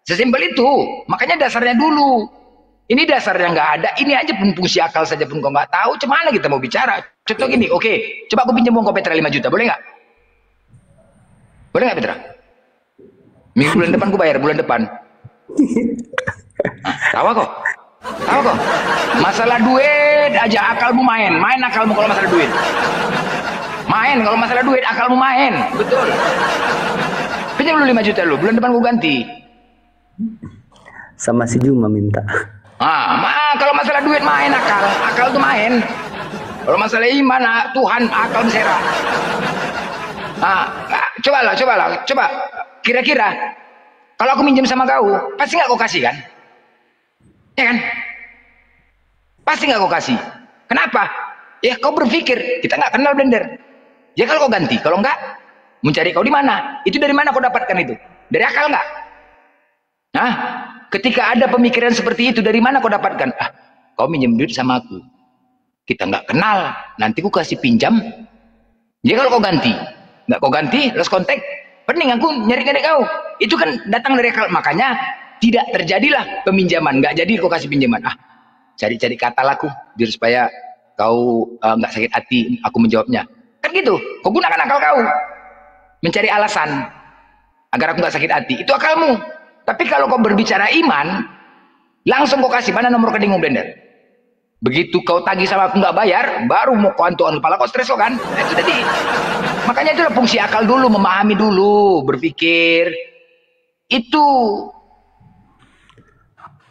sesimpel itu. Makanya dasarnya dulu. Ini dasarnya nggak ada, ini aja pun fungsi akal saja pun kau nggak tahu, cemana kita mau bicara? Contoh gini, oke, coba aku pinjam uang kau Petra 5 juta, boleh nggak? Boleh nggak Petra? Minggu bulan depan aku bayar, bulan depan. Tawa kok? Apa kok? Masalah duit aja akalmu main akalmu kalau masalah duit. Main kalau masalah duit akalmu main, betul. Pinjam dulu 5 juta lu, bulan depan gua ganti. Sama si Juma minta. Kalau masalah duit main akal tuh main. Kalau masalah iman, Tuhan akal berserah. Coba. Kira-kira kalau aku minjem sama kau, pasti nggak kau kasih kan? Ya kan? Pasti nggak kau kasih. Kenapa? Ya kau berpikir kita nggak kenal blender. Ya kalau kau ganti, kalau enggak, mencari kau di mana? Itu dari mana kau dapatkan itu? Dari akal nggak? Nah, ketika ada pemikiran seperti itu, dari mana kau dapatkan? Kau minjem duit sama aku. Kita nggak kenal, nanti ku kasih pinjam. Ya kalau kau ganti, nggak kau ganti, lost contact, pening aku nyari-nyari kau. Itu kan datang dari akal. Makanya tidak terjadilah peminjaman. Nggak jadi kau kasih pinjaman. Cari-cari kata laku, biar supaya kau nggak sakit hati. Aku menjawabnya. Kan gitu. Kau gunakan akal kau, mencari alasan agar aku nggak sakit hati. Itu akalmu. Tapi kalau kau berbicara iman, langsung kau kasih mana nomor rekeningmu blender. Begitu kau tagih sama aku nggak bayar, baru mau kau antuan kepala kau stres kau kan? Itu tadi. Makanya itulah fungsi akal dulu, memahami dulu, berpikir. Itu.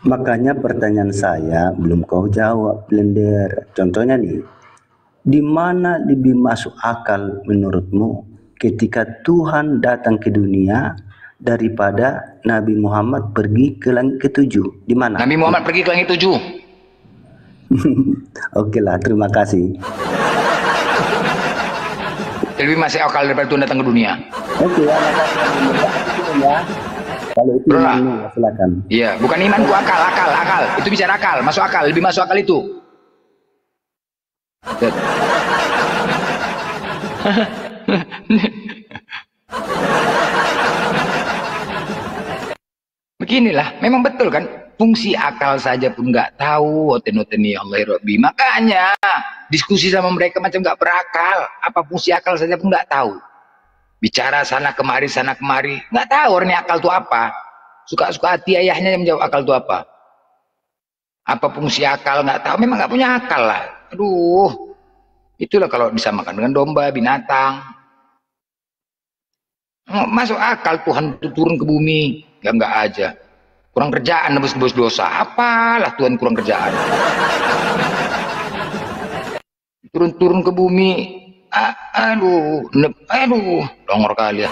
Makanya pertanyaan saya belum kau jawab blender. Contohnya nih, di mana lebih masuk akal menurutmu ketika Tuhan datang ke dunia daripada Nabi Muhammad pergi ke langit ketujuh? Di mana? Nabi Muhammad pergi ke langit 7. Oke lah, terima kasih. Lebih masih akal daripada Tuhan datang ke dunia. Oke ya, makasih ya. Kalau itu imanmu, silakan. Iya, bukan imanku, akal. Itu bicara akal, masuk akal, lebih masuk akal itu. Beginilah, memang betul kan? Fungsi akal saja pun nggak tahu. Oten-oteni Allah Rabbi. Makanya diskusi sama mereka macam nggak berakal. Apa fungsi akal saja pun nggak tahu. Bicara sana kemari, nggak tahu orangnya akal itu apa. Suka-suka hati ayahnya yang menjawab akal itu apa. Apa fungsi akal nggak tahu. Memang nggak punya akal lah. Aduh, itulah kalau disamakan dengan domba, binatang. Masuk akal Tuhan itu turun ke bumi. Ya enggak aja. Kurang kerjaan nebus-nebus dosa. Apalah Tuhan kurang kerjaan. Turun ke bumi. Aduh, dongor kali ya.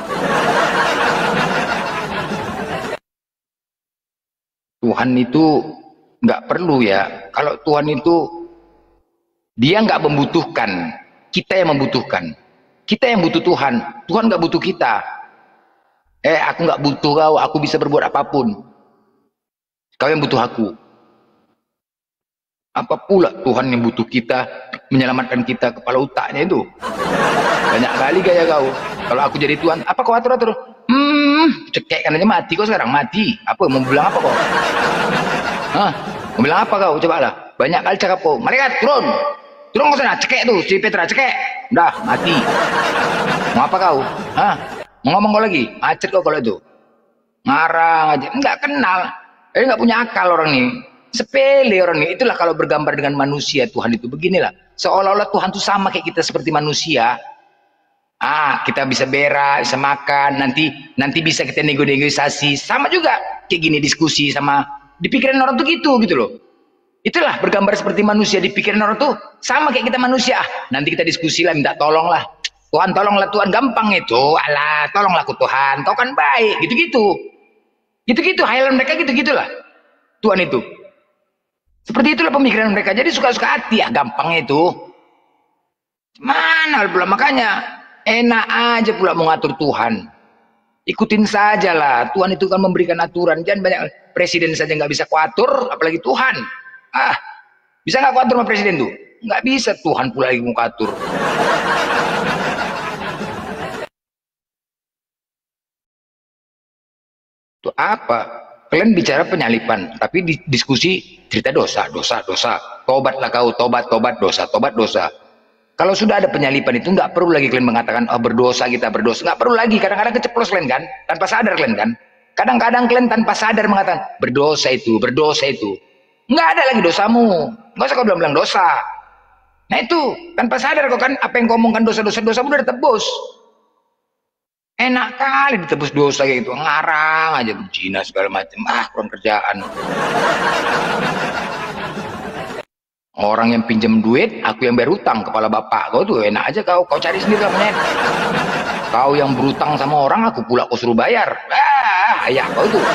Tuhan itu nggak perlu ya. Kalau Tuhan itu dia nggak membutuhkan, kita yang membutuhkan. Kita yang butuh Tuhan. Tuhan nggak butuh kita. Aku nggak butuh kau. Aku bisa berbuat apapun. Kau yang butuh aku. Apa pula Tuhan yang butuh kita, menyelamatkan kita, kepala otaknya itu. Banyak kali gaya kau. Kalau aku jadi Tuhan, apa kau atur? Cekek kan aja mati kau sekarang, mati. Apa mau bilang apa kau? Mau bilang apa kau? Coba lah. Banyak kali cakap kau. Malaikat turun ke sana, cekek tuh, si Petra cekek. Udah mati. Mau apa kau? Mau ngomong kau lagi? Macet kau kalau itu. Ngarang aja, nggak kenal. Nggak punya akal orang ini. Sepele orang ini. Itulah kalau bergambar dengan manusia Tuhan itu beginilah. Seolah-olah Tuhan itu sama kayak kita seperti manusia. Kita bisa berak, bisa makan, nanti bisa kita negosiasi. Sama juga kayak gini diskusi sama di pikiran orang tuh gitu loh. Itulah bergambar seperti manusia di pikiran orang tuh sama kayak kita manusia. Nanti kita diskusi lah, minta tolong lah. Tuhan tolonglah Tuhan, gampang itu. Alah, tolonglah aku Tuhan, kau kan baik, gitu-gitu. Hayalan mereka gitu-gitulah. Tuhan itu. Seperti itulah pemikiran mereka. Jadi suka-suka hati, gampang itu. Mana pula makanya enak aja pula mau ngatur Tuhan. Ikutin saja lah. Tuhan itu kan memberikan aturan. Jangan banyak presiden saja nggak bisa kuatur, apalagi Tuhan. Bisa nggak kuatur sama presiden tuh? Nggak bisa, Tuhan pula lagi mau kuatur. Itu apa? Kalian bicara penyalipan, tapi diskusi cerita dosa. Tobatlah kau, tobat, dosa. Kalau sudah ada penyalipan itu nggak perlu lagi kalian mengatakan berdosa, kita berdosa. Nggak perlu lagi. Kadang-kadang keceplos kalian kan, tanpa sadar kalian kan. Kadang-kadang kalian tanpa sadar mengatakan berdosa itu. nggak ada lagi dosamu. Nggak usah kau bilang dosa. Nah itu tanpa sadar kau kan apa yang kau omongkan dosamu udah tebus. Enak kali ditebus dosa kayak gitu, ngarang aja berzina segala macam. Kurang kerjaan. Orang yang pinjam duit, aku yang bayar utang, kepala bapak. Kau tuh enak aja kau cari sendiri lah monyet. Kau yang berutang sama orang, aku pula kau suruh bayar. Ayah kau tuh.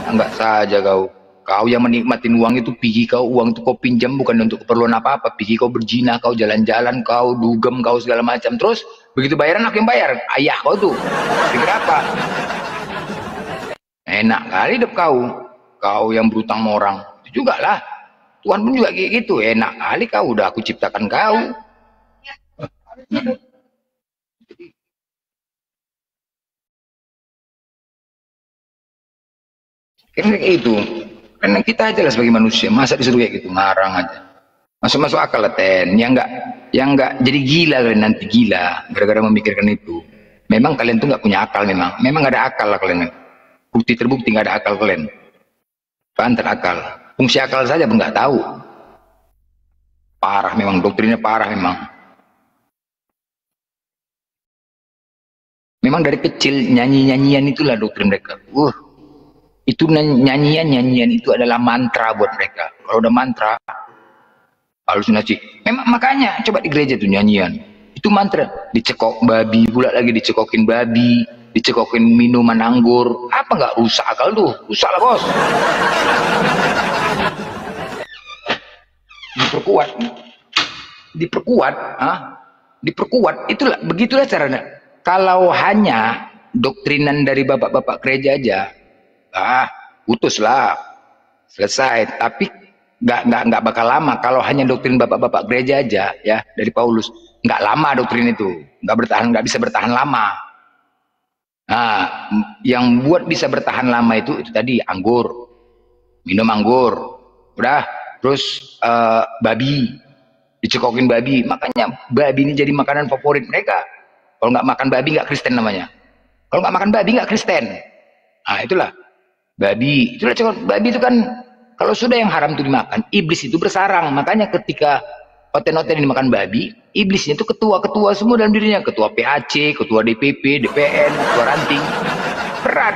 Enggak saja kau. Kau yang menikmatin uang itu, pergi kau, uang itu kau pinjam bukan untuk keperluan apa-apa. Pergi kau berzina, kau jalan-jalan, kau dugem, kau segala macam. Terus begitu bayaran aku yang bayar. Ayah kau tuh. Pikir apa? Enak kali hidup kau. Kau yang berutang sama orang. Itu juga lah. Tuhan pun juga kayak gitu. Enak kali kau, udah aku ciptakan kau. Karena kayak itu. Karena kita aja lah sebagai manusia, masa disuruh kayak gitu, ngarang aja. Masuk akal lah Ten, yang enggak jadi gila kalian nanti, gila gara-gara memikirkan itu. Memang kalian tuh nggak punya akal, memang nggak ada akal lah kalian. Bukti terbukti nggak ada akal kalian. Pantar akal, fungsi akal saja pun nggak tahu. Parah memang, doktrinnya parah memang. Memang dari kecil nyanyian itulah doktrin mereka. Itu nyanyian itu adalah mantra buat mereka. Kalau udah mantra, halusinasi. Memang makanya coba di gereja tuh nyanyian. Itu mantra. Dicekok babi, pula lagi dicekokin babi, dicekokin minuman anggur. Apa nggak rusak akal tuh? Rusak lah bos. Diperkuat. Itulah, begitulah caranya. Kalau hanya doktrinan dari bapak-bapak gereja aja, putuslah, selesai. Tapi nggak bakal lama kalau hanya doktrin bapak-bapak gereja aja ya dari Paulus. Nggak lama doktrin itu, nggak bisa bertahan lama. Nah, yang buat bisa bertahan lama itu tadi anggur, minum anggur, udah, terus babi, dicekokin babi. Makanya babi ini jadi makanan favorit mereka. Kalau nggak makan babi nggak Kristen namanya. Kalau nggak makan babi nggak Kristen. Nah itulah. Babi, itulah cekok. Babi itu kan kalau sudah yang haram itu dimakan, iblis itu bersarang. Makanya ketika oten-oten dimakan babi, iblisnya itu ketua-ketua semua dalam dirinya, ketua PAC, ketua DPP, DPN, ketua ranting. Berat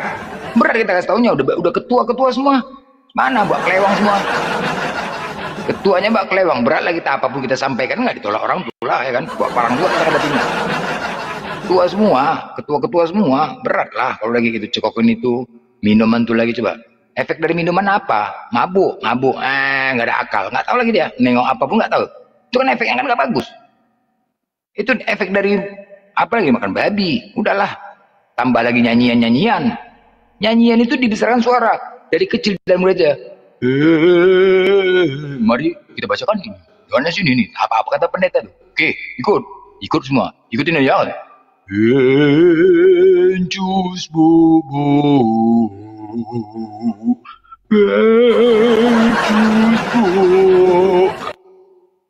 kita kasih taunya, udah ketua-ketua semua. Mana Mbak Kelewang semua? Ketuanya Mbak Kelewang, berat lah kita apapun kita sampaikan nggak ditolak orang pula ya kan? Buat parang juga kita hadapinya. Ketua semua, ketua-ketua semua, berat lah kalau lagi gitu cekokin itu. Minuman tuh lagi coba. Efek dari minuman apa? Mabuk. Nggak ada akal. Nggak tahu lagi dia. Nengok apapun nggak tahu. Itu kan efeknya kan nggak bagus. Itu efek dari apa lagi? Makan babi. Udahlah. Tambah lagi nyanyian. Nyanyian itu dibesarkan suara. Dari kecil dalam gereja. Mari kita bacakan ini. Yohanes ini nih. Apa kata pendeta tuh? Oke, ikut semua. Ikutin aja. Encus bobo,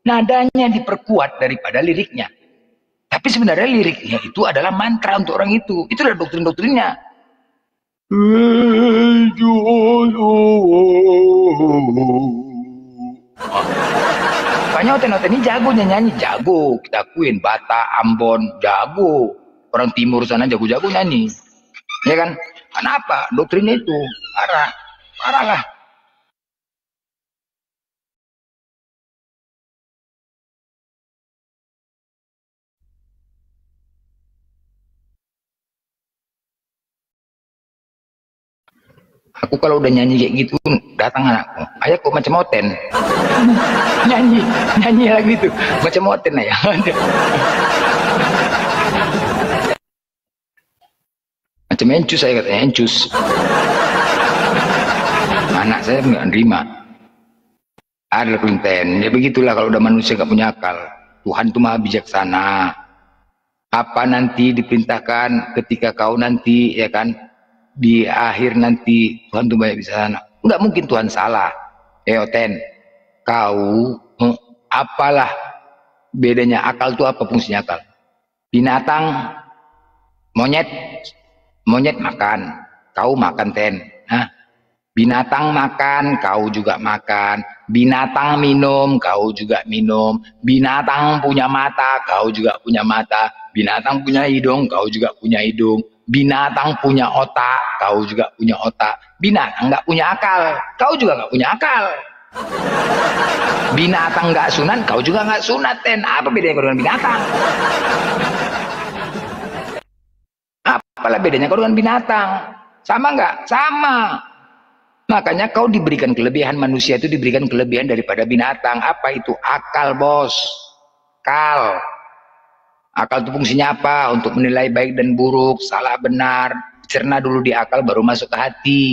nadanya diperkuat daripada liriknya. Tapi sebenarnya liriknya itu adalah mantra untuk orang itu. Itulah doktrin-doktrinnya. Makanya oten-oten ini jago nyanyi, jago. Kita akuin Batak, Ambon, jago. Orang timur sana jago-jago nyanyi. Ya kan? Kenapa? Doktrinnya itu parah lah. Aku kalau udah nyanyi kayak gitu, datang anakku. Ayah kok macam oten. nyanyi lagi tuh, macam oten ayah. Macam encus saya katanya, encus. Anak saya nggak nerima. Ada konten. Ya begitulah kalau udah manusia nggak punya akal. Tuhan itu maha bijaksana. Apa nanti diperintahkan ketika kau nanti ya kan di akhir nanti Tuhan tuh banyak bijaksana. Nggak mungkin Tuhan salah. Oten, kau apalah bedanya akal itu apa fungsinya akal? Binatang, monyet makan, kau makan Ten. Nah, Binatang makan, kau juga makan. Binatang minum, kau juga minum. Binatang punya mata, kau juga punya mata. Binatang punya hidung, kau juga punya hidung. Binatang punya otak, kau juga punya otak. Binatang nggak punya akal, kau juga nggak punya akal. Binatang nggak sunat, kau juga nggak sunat. Apa bedanya kau dengan binatang? Apalah bedanya kau dengan binatang? Sama nggak? Sama. Makanya kau diberikan kelebihan, manusia itu diberikan kelebihan daripada binatang. Apa itu? Akal, bos. Akal. Akal itu fungsinya apa? Untuk menilai baik dan buruk, salah benar. Cerna dulu di akal baru masuk ke hati.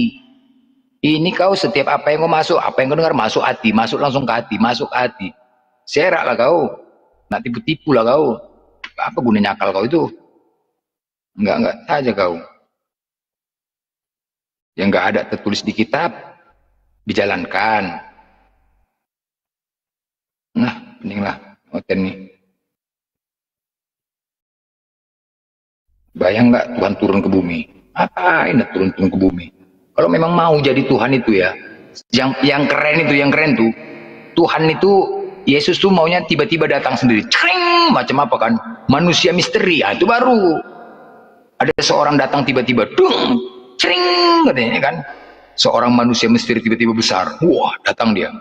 Ini kau setiap apa yang kau masuk, apa yang kau dengar masuk hati, masuk langsung ke hati, masuk ke hati. Serak lah kau. Nak tipu-tipu lah kau. Apa gunanya akal kau itu? Enggak saja kau. Yang enggak ada tertulis di kitab dijalankan. Nah, pentinglah hotel nih. Bayang nggak Tuhan turun ke bumi? Apa ini turun ke bumi? Kalau memang mau jadi Tuhan itu ya, yang keren tuh, Tuhan itu, Yesus tuh maunya tiba-tiba datang sendiri, cering, macam apa kan? Manusia misteri, itu baru. Ada seorang datang tiba-tiba, dung, cering, katanya kan? Seorang manusia misteri tiba-tiba besar, wah datang dia.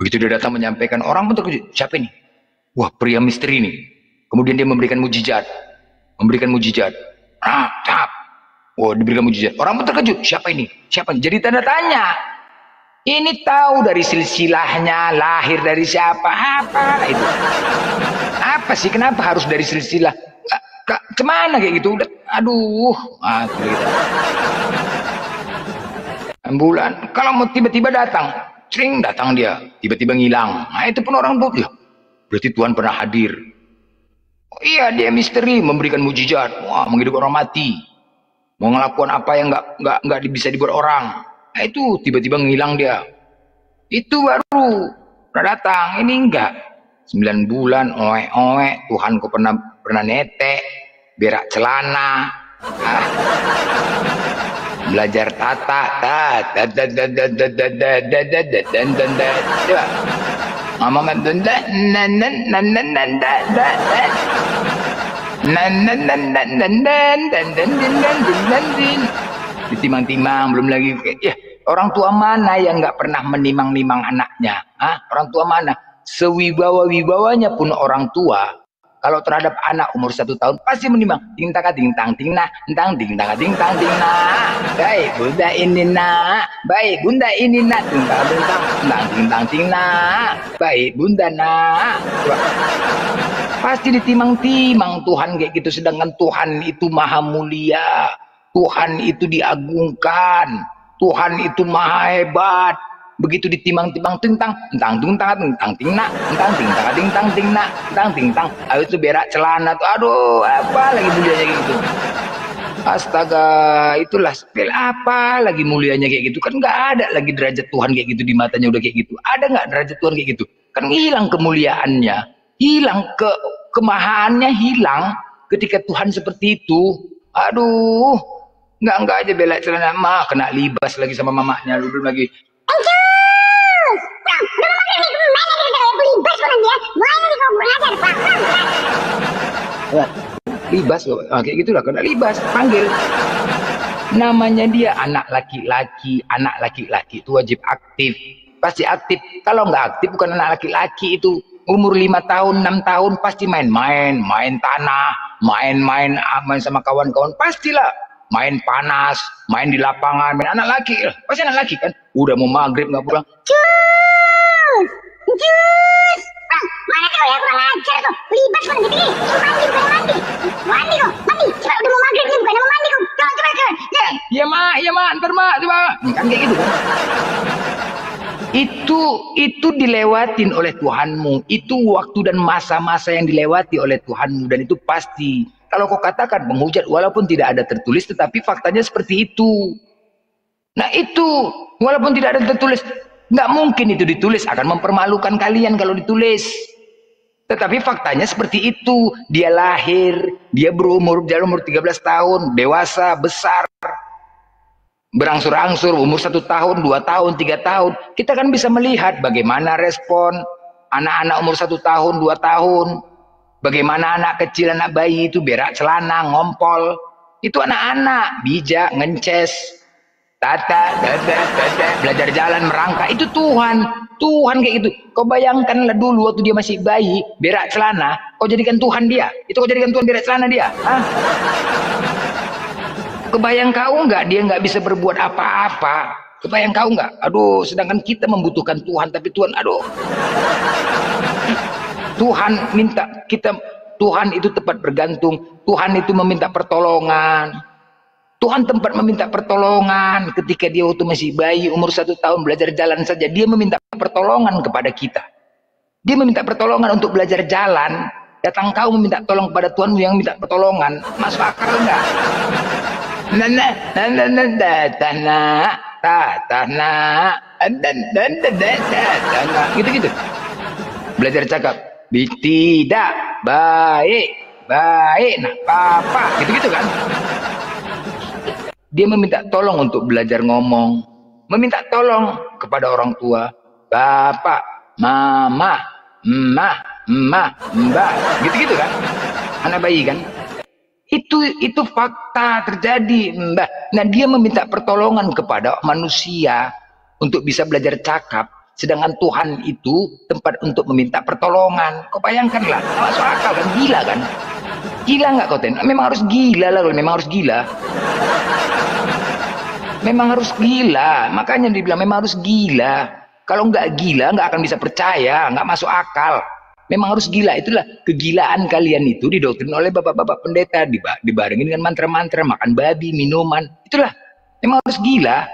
Begitu dia datang menyampaikan, orang pun terkejut, siapa ini? Wah pria misteri ini. Kemudian dia memberikan mujizat, cap. Oh, diberikan mujizat. Orang pun terkejut. Siapa ini? Siapa? Jadi tanda tanya. Ini tahu dari silsilahnya, lahir dari siapa? Apa itu? Apa sih? Kenapa harus dari silsilah? Kemana kayak gitu? Aduh. Gitu. Bulan. Kalau mau tiba-tiba datang, sering datang dia. Tiba-tiba ngilang. Nah, itu pun orang tuh. Berarti Tuhan pernah hadir. Oh, iya, dia misteri, memberikan mujizat. Wah, menghidupkan orang mati. Mau ngelakukan apa yang nggak bisa dibuat orang. Nah, itu tiba-tiba ngilang dia. Itu baru datang. Ini enggak. 9 bulan oek Tuhan kok pernah netek, berak celana. Belajar tata. Ditimang-timang, belum lagi ya, orang tua mana yang nggak pernah menimang-nimang anaknya? Orang tua mana? Sewibawa-wibawanya pun orang tua kalau terhadap anak umur 1 tahun pasti menimang. Baik bunda ini nak, baik bunda ini nak, baik bunda nak. Pasti ditimang-timang Tuhan kayak gitu. Sedangkan Tuhan itu maha mulia, Tuhan itu diagungkan, Tuhan itu maha hebat. Begitu ditimang-timang tintang, ayo itu berak celana tuh, aduh, apa lagi mulianya kayak gitu. Astaga, itulah sepel, apa lagi mulianya kayak gitu. Kan nggak ada lagi derajat Tuhan kayak gitu di matanya udah kayak gitu. Ada nggak derajat Tuhan kayak gitu? Kan hilang kemuliaannya, hilang kemahaannya, hilang ketika Tuhan seperti itu. Aduh, nggak aja bela celana, kena libas lagi sama mamanya, belum lagi. Libas, kayak gitulah, kena libas, panggil. Namanya dia anak laki-laki itu wajib aktif, pasti aktif. Kalau nggak aktif bukan anak laki-laki itu. Umur 5 tahun, 6 tahun pasti main tanah, main sama kawan-kawan, pastilah. Main panas, main di lapangan, main anak laki, pasti anak laki kan. Udah mau maghrib nggak pulang. Cus, mana kau ya, kurang ajar tuh. Libas kan gitu nih. Mandi kok. Coba udah mau maghrib nih, bukan mau mandi kok. Coba ke. Ya mak, ntar mak, coba. Kan kayak gitu kan. Itu dilewatin oleh Tuhanmu. Itu waktu dan masa-masa yang dilewati oleh Tuhanmu, dan itu pasti. Kalau kau katakan menghujat walaupun tidak ada tertulis, tetapi faktanya seperti itu. Nah itu, walaupun tidak ada tertulis, nggak mungkin itu ditulis, akan mempermalukan kalian kalau ditulis. Tetapi faktanya seperti itu. Dia lahir, dia berumur 13 tahun, dewasa, besar. berangsur-angsur umur 1 tahun, 2 tahun, 3 tahun, kita kan bisa melihat bagaimana respon anak-anak umur 1 tahun, 2 tahun, bagaimana anak kecil, anak bayi itu berak celana, ngompol, itu anak-anak bijak, ngences, tata, belajar jalan, merangkak, itu Tuhan kayak gitu. Kau bayangkanlah dulu waktu dia masih bayi berak celana, kau jadikan Tuhan dia, itu kau jadikan Tuhan berak celana dia, hah? Kebayang kau nggak dia nggak bisa berbuat apa-apa? Kebayang kau nggak? Aduh, sedangkan kita membutuhkan Tuhan, tapi Tuhan, aduh, Tuhan minta kita, Tuhan itu tempat bergantung, Tuhan itu meminta pertolongan, Tuhan tempat meminta pertolongan. Ketika dia waktu masih bayi umur 1 tahun belajar jalan saja, dia meminta pertolongan kepada kita. Dia meminta pertolongan untuk belajar jalan. Datang kau meminta tolong kepada Tuhan yang minta pertolongan, masuk akal enggak? Gitu-gitu. Belajar cakap, tidak, baik, nah, papa, gitu-gitu kan. Dia meminta tolong untuk belajar ngomong, meminta tolong kepada orang tua, bapak, mama, emak, mbak, gitu-gitu kan. Anak bayi kan. Itu fakta terjadi, Mbak. Nah, dia meminta pertolongan kepada manusia untuk bisa belajar cakap, sedangkan Tuhan itu tempat untuk meminta pertolongan. Kau bayangkanlah, masuk akal kan? Gila kan? Gila nggak kau Ten? Memang harus gila lah, memang harus gila. Memang harus gila, makanya dibilang memang harus gila. Kalau nggak gila nggak akan bisa percaya, nggak masuk akal. Memang harus gila. Itulah kegilaan kalian itu didoktrin oleh bapak-bapak pendeta, dibarengin dengan mantra-mantra, makan babi, minuman. Itulah memang harus gila.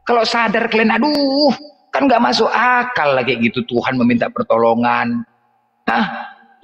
Kalau sadar kalian, aduh, kan nggak masuk akal lah kayak gitu. Tuhan meminta pertolongan,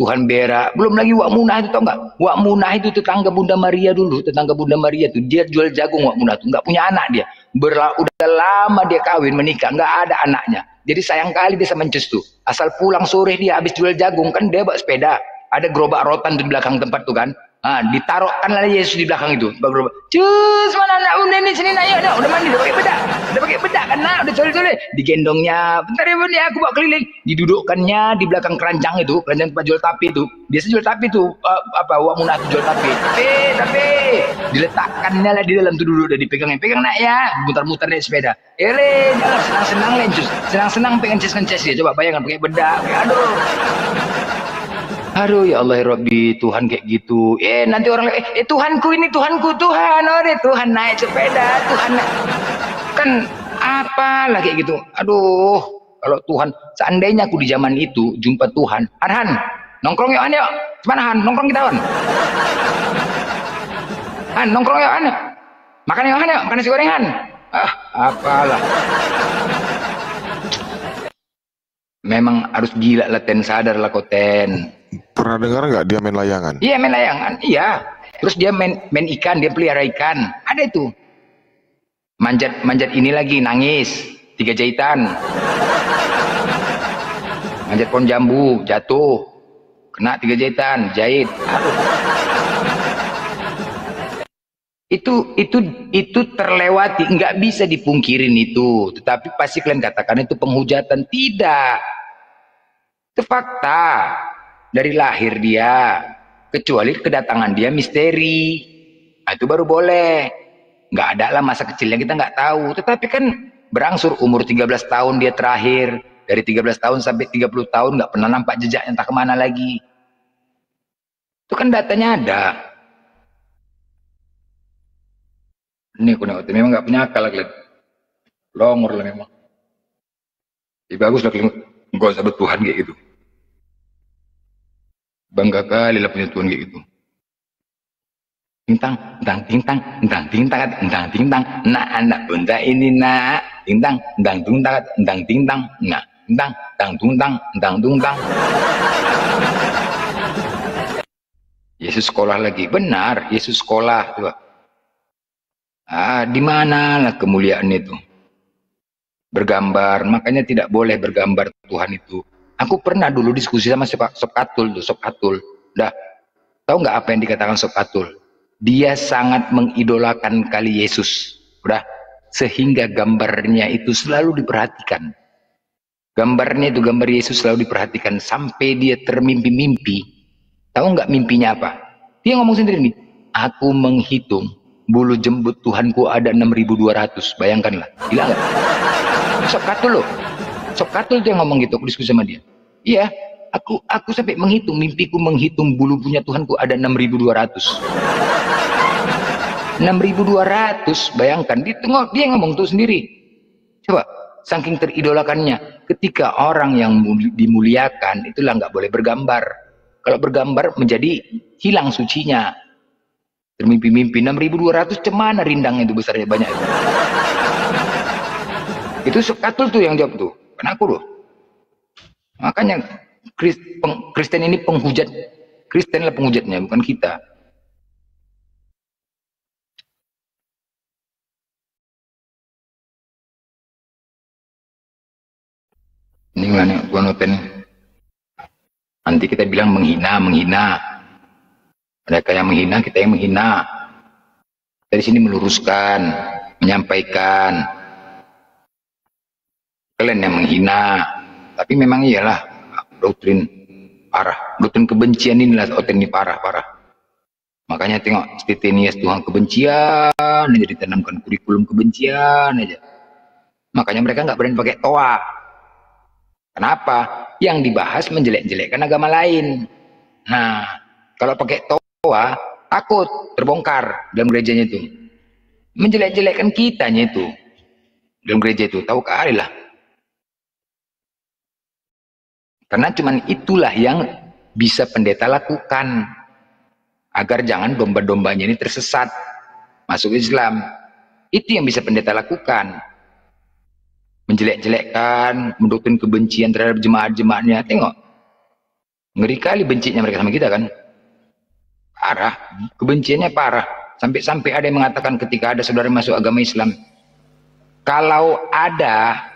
Tuhan berak. Belum lagi Wak Munah itu, tau nggak? Wak Munah itu tetangga Bunda Maria dulu, tetangga Bunda Maria tuh, dia jual jagung. Wak Munah tuh nggak punya anak dia. Udah lama dia kawin menikah, nggak ada anaknya. Jadi sayang kali dia sama Encus tuh. Asal pulang sore dia habis jual jagung, kan dia bawa sepeda. Ada gerobak rotan di belakang tempat tuh kan. Ditaruhkan lah Yesus di belakang itu. Gerobak. Cus, mana anak bunda ini, sini nak, yuk, udah mandi, udah pakai bedak kan, nak, udah coli-coli. Digendongnya, bentar ya bunda, aku bawa keliling. Didudukkannya di belakang keranjang itu, keranjang tempat jual tape itu. Biasa jual tape tuh, Wak Munah tuh jual tape. Tape. Diletakkannya lah di dalam tuh, duduk, udah dipegangin. Pegang nak ya, muter-muter naik sepeda. Jalan senang-senang lencus, senang-senang pengen ngences dia. Coba bayangkan pakai bedak, aduh ya Allah ya Rabbi, Tuhan kayak gitu. Nanti orang lain, Tuhanku ini, Tuhanku, Tuhan, Tuhan naik sepeda, Tuhan naik. Kan apalah kayak gitu. Aduh, kalau Tuhan, seandainya aku di zaman itu jumpa Tuhan, Han, nongkrong yuk, yuk. Mana Han, nongkrong kita Han, nongkrong yuk, makan yuk, yuk, makan nasi goreng apalah. Memang harus gila lah Ten, sadar lah kau Ten. Pernah dengar nggak dia main layangan? Iya, main layangan, iya. Terus dia main ikan, dia pelihara ikan. Ada itu. Manjat ini lagi, nangis. 3 jahitan. Manjat pohon jambu, jatuh. Kena 3 jahitan, jahit. Itu terlewati, nggak bisa dipungkirin itu. Tetapi pasti kalian katakan itu penghujatan. Tidak. Itu fakta. Dari lahir dia, kecuali kedatangan dia misteri. Itu baru boleh. Nggak ada lah masa kecilnya kita nggak tahu. Tetapi kan berangsur umur 13 tahun dia terakhir. Dari 13 tahun sampai 30 tahun nggak pernah nampak jejak, entah kemana lagi. Itu kan datanya ada. Ini aku nengok, memang nggak punya akal lah kalian. Longor lah memang. Ya bagus lah kalian, nggak usah bertuhan kayak gitu. Bangga kali lah punya Tuhan kayak gitu. Tintang, nak anak bunda ini nak, tintang, nak, tintang. Yesus sekolah lagi, benar, Yesus sekolah, coba. Di mana lah kemuliaan itu? Bergambar, makanya tidak boleh bergambar Tuhan itu. Aku pernah dulu diskusi sama Sob Atul. Dah, tahu nggak apa yang dikatakan Sob Atul? Dia sangat mengidolakan kali Yesus. Udah, sehingga gambarnya itu selalu diperhatikan. Gambarnya itu, gambar Yesus selalu diperhatikan sampai dia termimpi-mimpi. Tahu nggak mimpinya apa? Dia ngomong sendiri nih, aku menghitung bulu jembut Tuhanku ada 6.200. Bayangkanlah, gila nggak? Sok katul loh, sok katul dia ngomong gitu, aku diskusi sama dia. Iya, aku sampai menghitung, mimpiku menghitung bulu punya Tuhanku ada 6.200. 6.200, bayangkan. Dia ngomong tuh sendiri. Coba, saking teridolakannya. Ketika orang yang dimuliakan, itulah nggak boleh bergambar. Kalau bergambar menjadi hilang sucinya. Termimpi-mimpi 6.200, cemana rindangnya itu besarnya banyak itu. Itu Sekatul tuh yang jawab tuh, kan aku loh. Makanya Kristen ini penghujat. Kristen lah penghujatnya, bukan kita. Ini lah nih, gua noten. Nanti kita bilang menghina. Mereka yang menghina, kita yang menghina. Dari sini meluruskan, menyampaikan. Kalian yang menghina. Tapi memang iyalah, doktrin parah. Doktrin kebencian inilah doktrin ini parah. Makanya tengok, Stettinius Tuhan kebencian aja ditanamkan, kurikulum kebencian aja. Makanya mereka nggak berani pakai toa. Kenapa? Yang dibahas menjelek-jelekkan agama lain. Nah, kalau pakai toa, takut terbongkar dalam gerejanya itu. Menjelek-jelekkan kitanya itu. Dalam gereja itu, tahu kali lah. Karena cuman itulah yang bisa pendeta lakukan. Agar jangan domba-dombanya ini tersesat. Masuk Islam. Itu yang bisa pendeta lakukan. Menjelek-jelekkan, mendoktrin kebencian terhadap jemaat-jemaatnya. Tengok, ngeri kali bencinya mereka sama kita kan. Parah, kebenciannya parah. Sampai-sampai ada yang mengatakan ketika ada saudara masuk agama Islam, kalau ada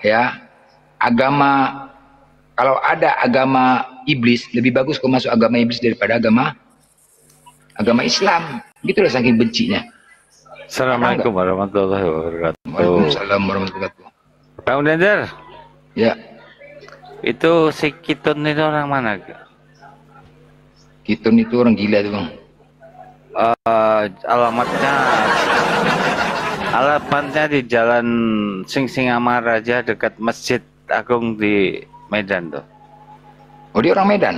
agama iblis, lebih bagus kau masuk agama iblis daripada agama Islam. Gitulah saking bencinya. Assalamualaikum warahmatullahi wabarakatuh. Waalaikumsalam warahmatullahi wabarakatuh. Bang Blender, Ya, itu si Kitun itu orang mana? Kitun itu orang gila tuh bang. Alamatnya di Jalan Singamaraja dekat Masjid Agung di Medan tuh. Oh, dia orang Medan?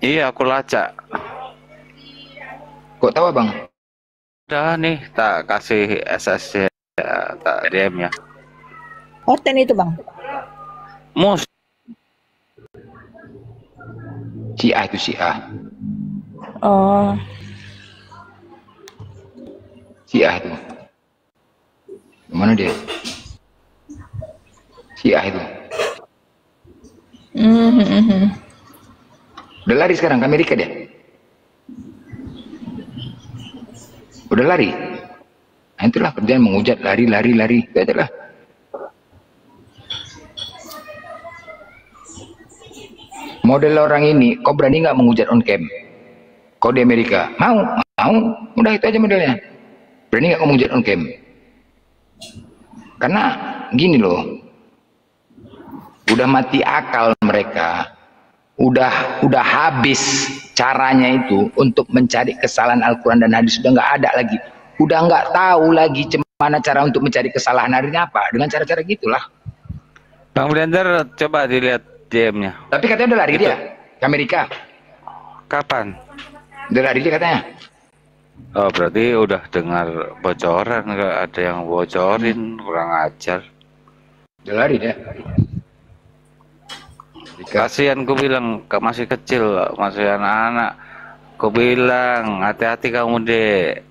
Iya, aku lacak. Kok tahu bang? Udah nih, tak kasih SSC, tak DM ya. Hoten itu bang. Mus. Syiah itu Syiah. Oh. Syiah itu. Mana dia? Syiah itu. Udah lari sekarang ke Amerika dia. Udah lari. Nah, itulah kerjaan menghujat, lari. Itu aja lah. Model orang ini, kau berani nggak menghujat on cam? Kau di Amerika, mau, udah itu aja modelnya. Berani nggak menghujat on cam? Karena gini loh, udah mati akal mereka, udah habis caranya itu untuk mencari kesalahan Al-Quran dan hadis, sudah nggak ada lagi, udah nggak tahu lagi gimana cara untuk mencari kesalahan harinya apa, dengan cara-cara gitulah. Bang Blender, coba dilihat DM-nya. Tapi katanya udah lari dia ke Amerika. Kapan? Udah lari dia katanya. Oh, berarti udah dengar bocoran, nggak ada yang bocorin, kurang ajar. Udah lari dia. Kasihan, ku bilang masih kecil, masih anak-anak. Ku bilang hati-hati kamu dek.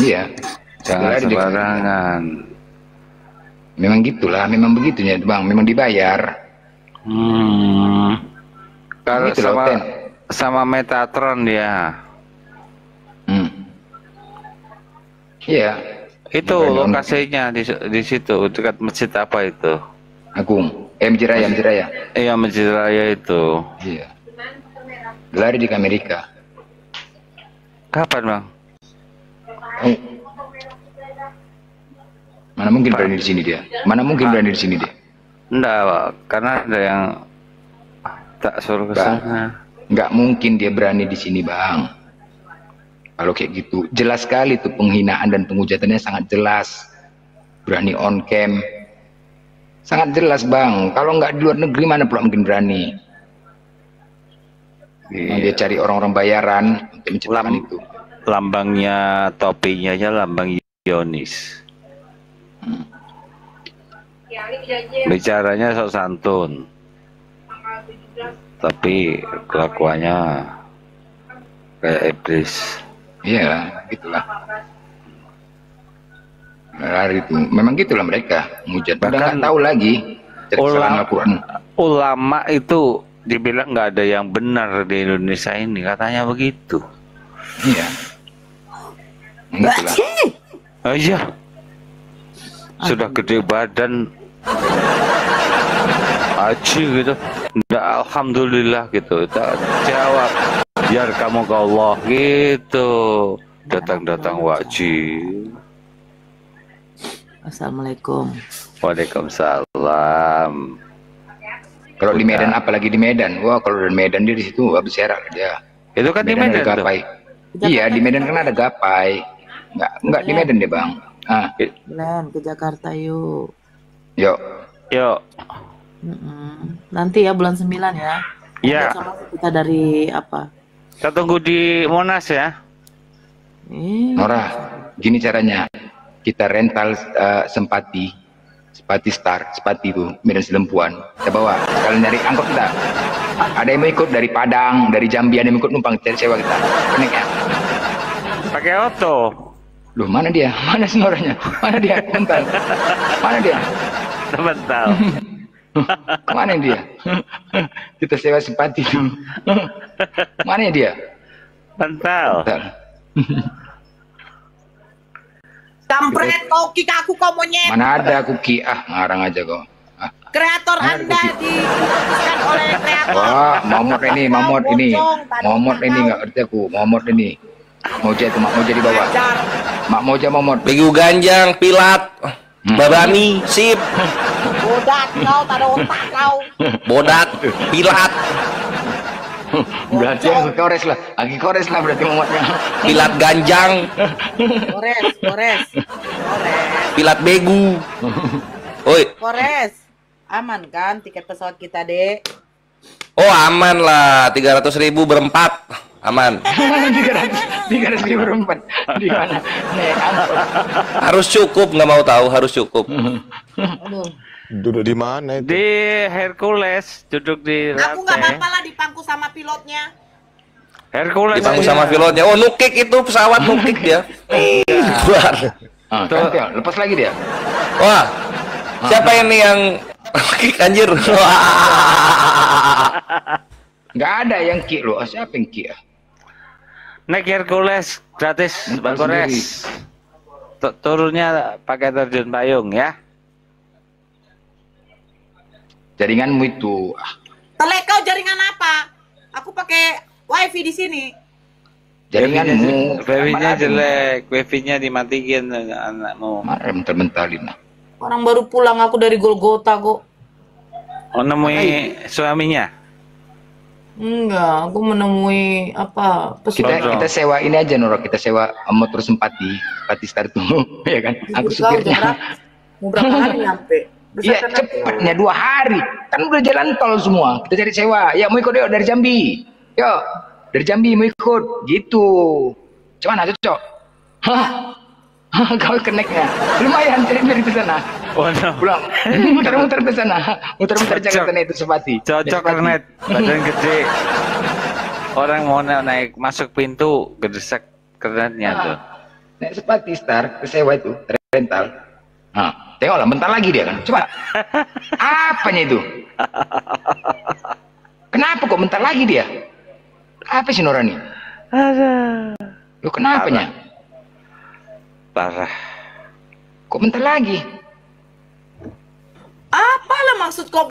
Iya. Jangan sembarangan. Memang gitulah, memang begitunya bang, memang dibayar. Kalau gitu sama Metatron dia. Iya. Itu lokasinya di situ dekat masjid apa itu? Agung. Masjid Raya. Iya, Masjid Raya itu. Iya. Lari di Amerika. Kapan bang? Mana mungkin berani di sini dia? Mana mungkin berani di sini dia? Enggak, Pak. Karena ada yang tak suruh ke sana. Nggak mungkin dia berani di sini, Bang. Kalau kayak gitu, jelas sekali tuh penghinaan dan pengujatannya sangat jelas. Berani on cam. Sangat jelas, Bang. Kalau nggak di luar negeri, mana pula mungkin berani? Dia cari orang-orang bayaran untuk menciptakan itu. Lambangnya, topinya aja lambang Yonis. Bicaranya sok santun, tapi kelakuannya kayak iblis. Iya, gitulah. Lari itu, memang gitulah mereka. Mujad, udah nggak tahu lagi. Ulama itu dibilang nggak ada yang benar di Indonesia ini, katanya begitu. Iya. Gitulah. Oh iya. Sudah gede badan, aji gitu. Nggak, alhamdulillah gitu. Tak jawab. Biar kamu ke Allah gitu. Datang-datang wajib. Assalamualaikum. Waalaikumsalam. Kalau di Medan, apalagi di Medan, wah kalau di Medan dia di situ habis serak dia. Itu kan di Medan ada gapai. Iya, di Medan kan ada gapai. Enggak di Medan deh, Bang. Glenn, ke Jakarta yuk. Yuk. Nanti ya bulan 9 ya. Iya. Kita dari apa? Kita tunggu di Monas ya. Nora, gini caranya. Kita rental Sempati Star, Sempati itu Medan Selempuan. Kita bawa. Sekalian nyari angkot kita. Ada yang mau ikut dari Padang, dari Jambi, ada yang ikut numpang cari sewa kita. Kenek ya. Pakai oto. Loh, mana dia? Mana senoranya? Mana dia? Bentar. Mana dia? Sebentar. Mana dia? Kita sewa Sempati itu. Mana dia? Bentar. Kampret kau kick aku kau monyet. Mana ada aku ngarang aja kok. Kreator Anda diputuskan oleh kreator. Wah, Momot ini nggak ngerti aku. Momot ini. Moja itu Mak Moja di bawah. Mak Moja Momot. Begu ganjang, pilat, babani, sip. Bodat kau, tak ada otak kau. Bodat, pilat. Berarti aku kores lah. Berarti Momotnya. Pilat ganjang. Kores. Pilat begu. Oi. Kores. Aman kan tiket pesawat kita, Dek? Oh, aman lah. 300.000 berempat. Aman. 300.000 berempat. Di mana? Harus cukup, nggak mau tahu, harus cukup. Duduk di mana itu? Di Hercules, duduk di lantai. Aku nggak apa-apa lah dipangku sama pilotnya. Hercules Dipangku aja. sama pilotnya. Oh, nukik itu pesawat nukik dia. Keluar. Lepas lagi dia. Wah, siapa ini yang nukik anjir? Nggak ada yang ki loh. Siapa yang ki? Naik Hercules gratis, Bang Kores. Turunnya pakai terjun payung ya. Jaringanmu itu. Telek kau jaringan apa? Aku pakai wifi di sini. Jaringanmu. Wifi-nya jelek, wifi-nya dimatiin anakmu. Marah mental-mentalin. Orang baru pulang aku dari Golgota kok. Oh, nemui suaminya? Enggak, aku menemui apa? Kita sewa ini aja, Nora. Kita sewa motor Sempati Star itu, ya kan? Aku supirnya. Mau berapa hari nyampe? Iya, cepatnya 2 hari. Kan udah jalan tol semua. Kita cari sewa. Ya, mau ikut yuk dari Jambi. Yuk, dari Jambi mau ikut. Gitu. Cuman cocok. Kau keneknya. Lumayan dari ke sana. Pulang. Muter-muter ke sana. Muter-muter Jakarta itu Sempati. Cocok karena badan gede. Orang mau naik masuk pintu gedesek kerennya tuh. Naik Sempati Star ke sewa itu rental. Tengoklah bentar lagi dia kan. Coba. Apanya itu? Kenapa kok bentar lagi dia? Apa sih Nora nih? Lu kenapanya? Parah. Kok bentar lagi? Apalah maksud kau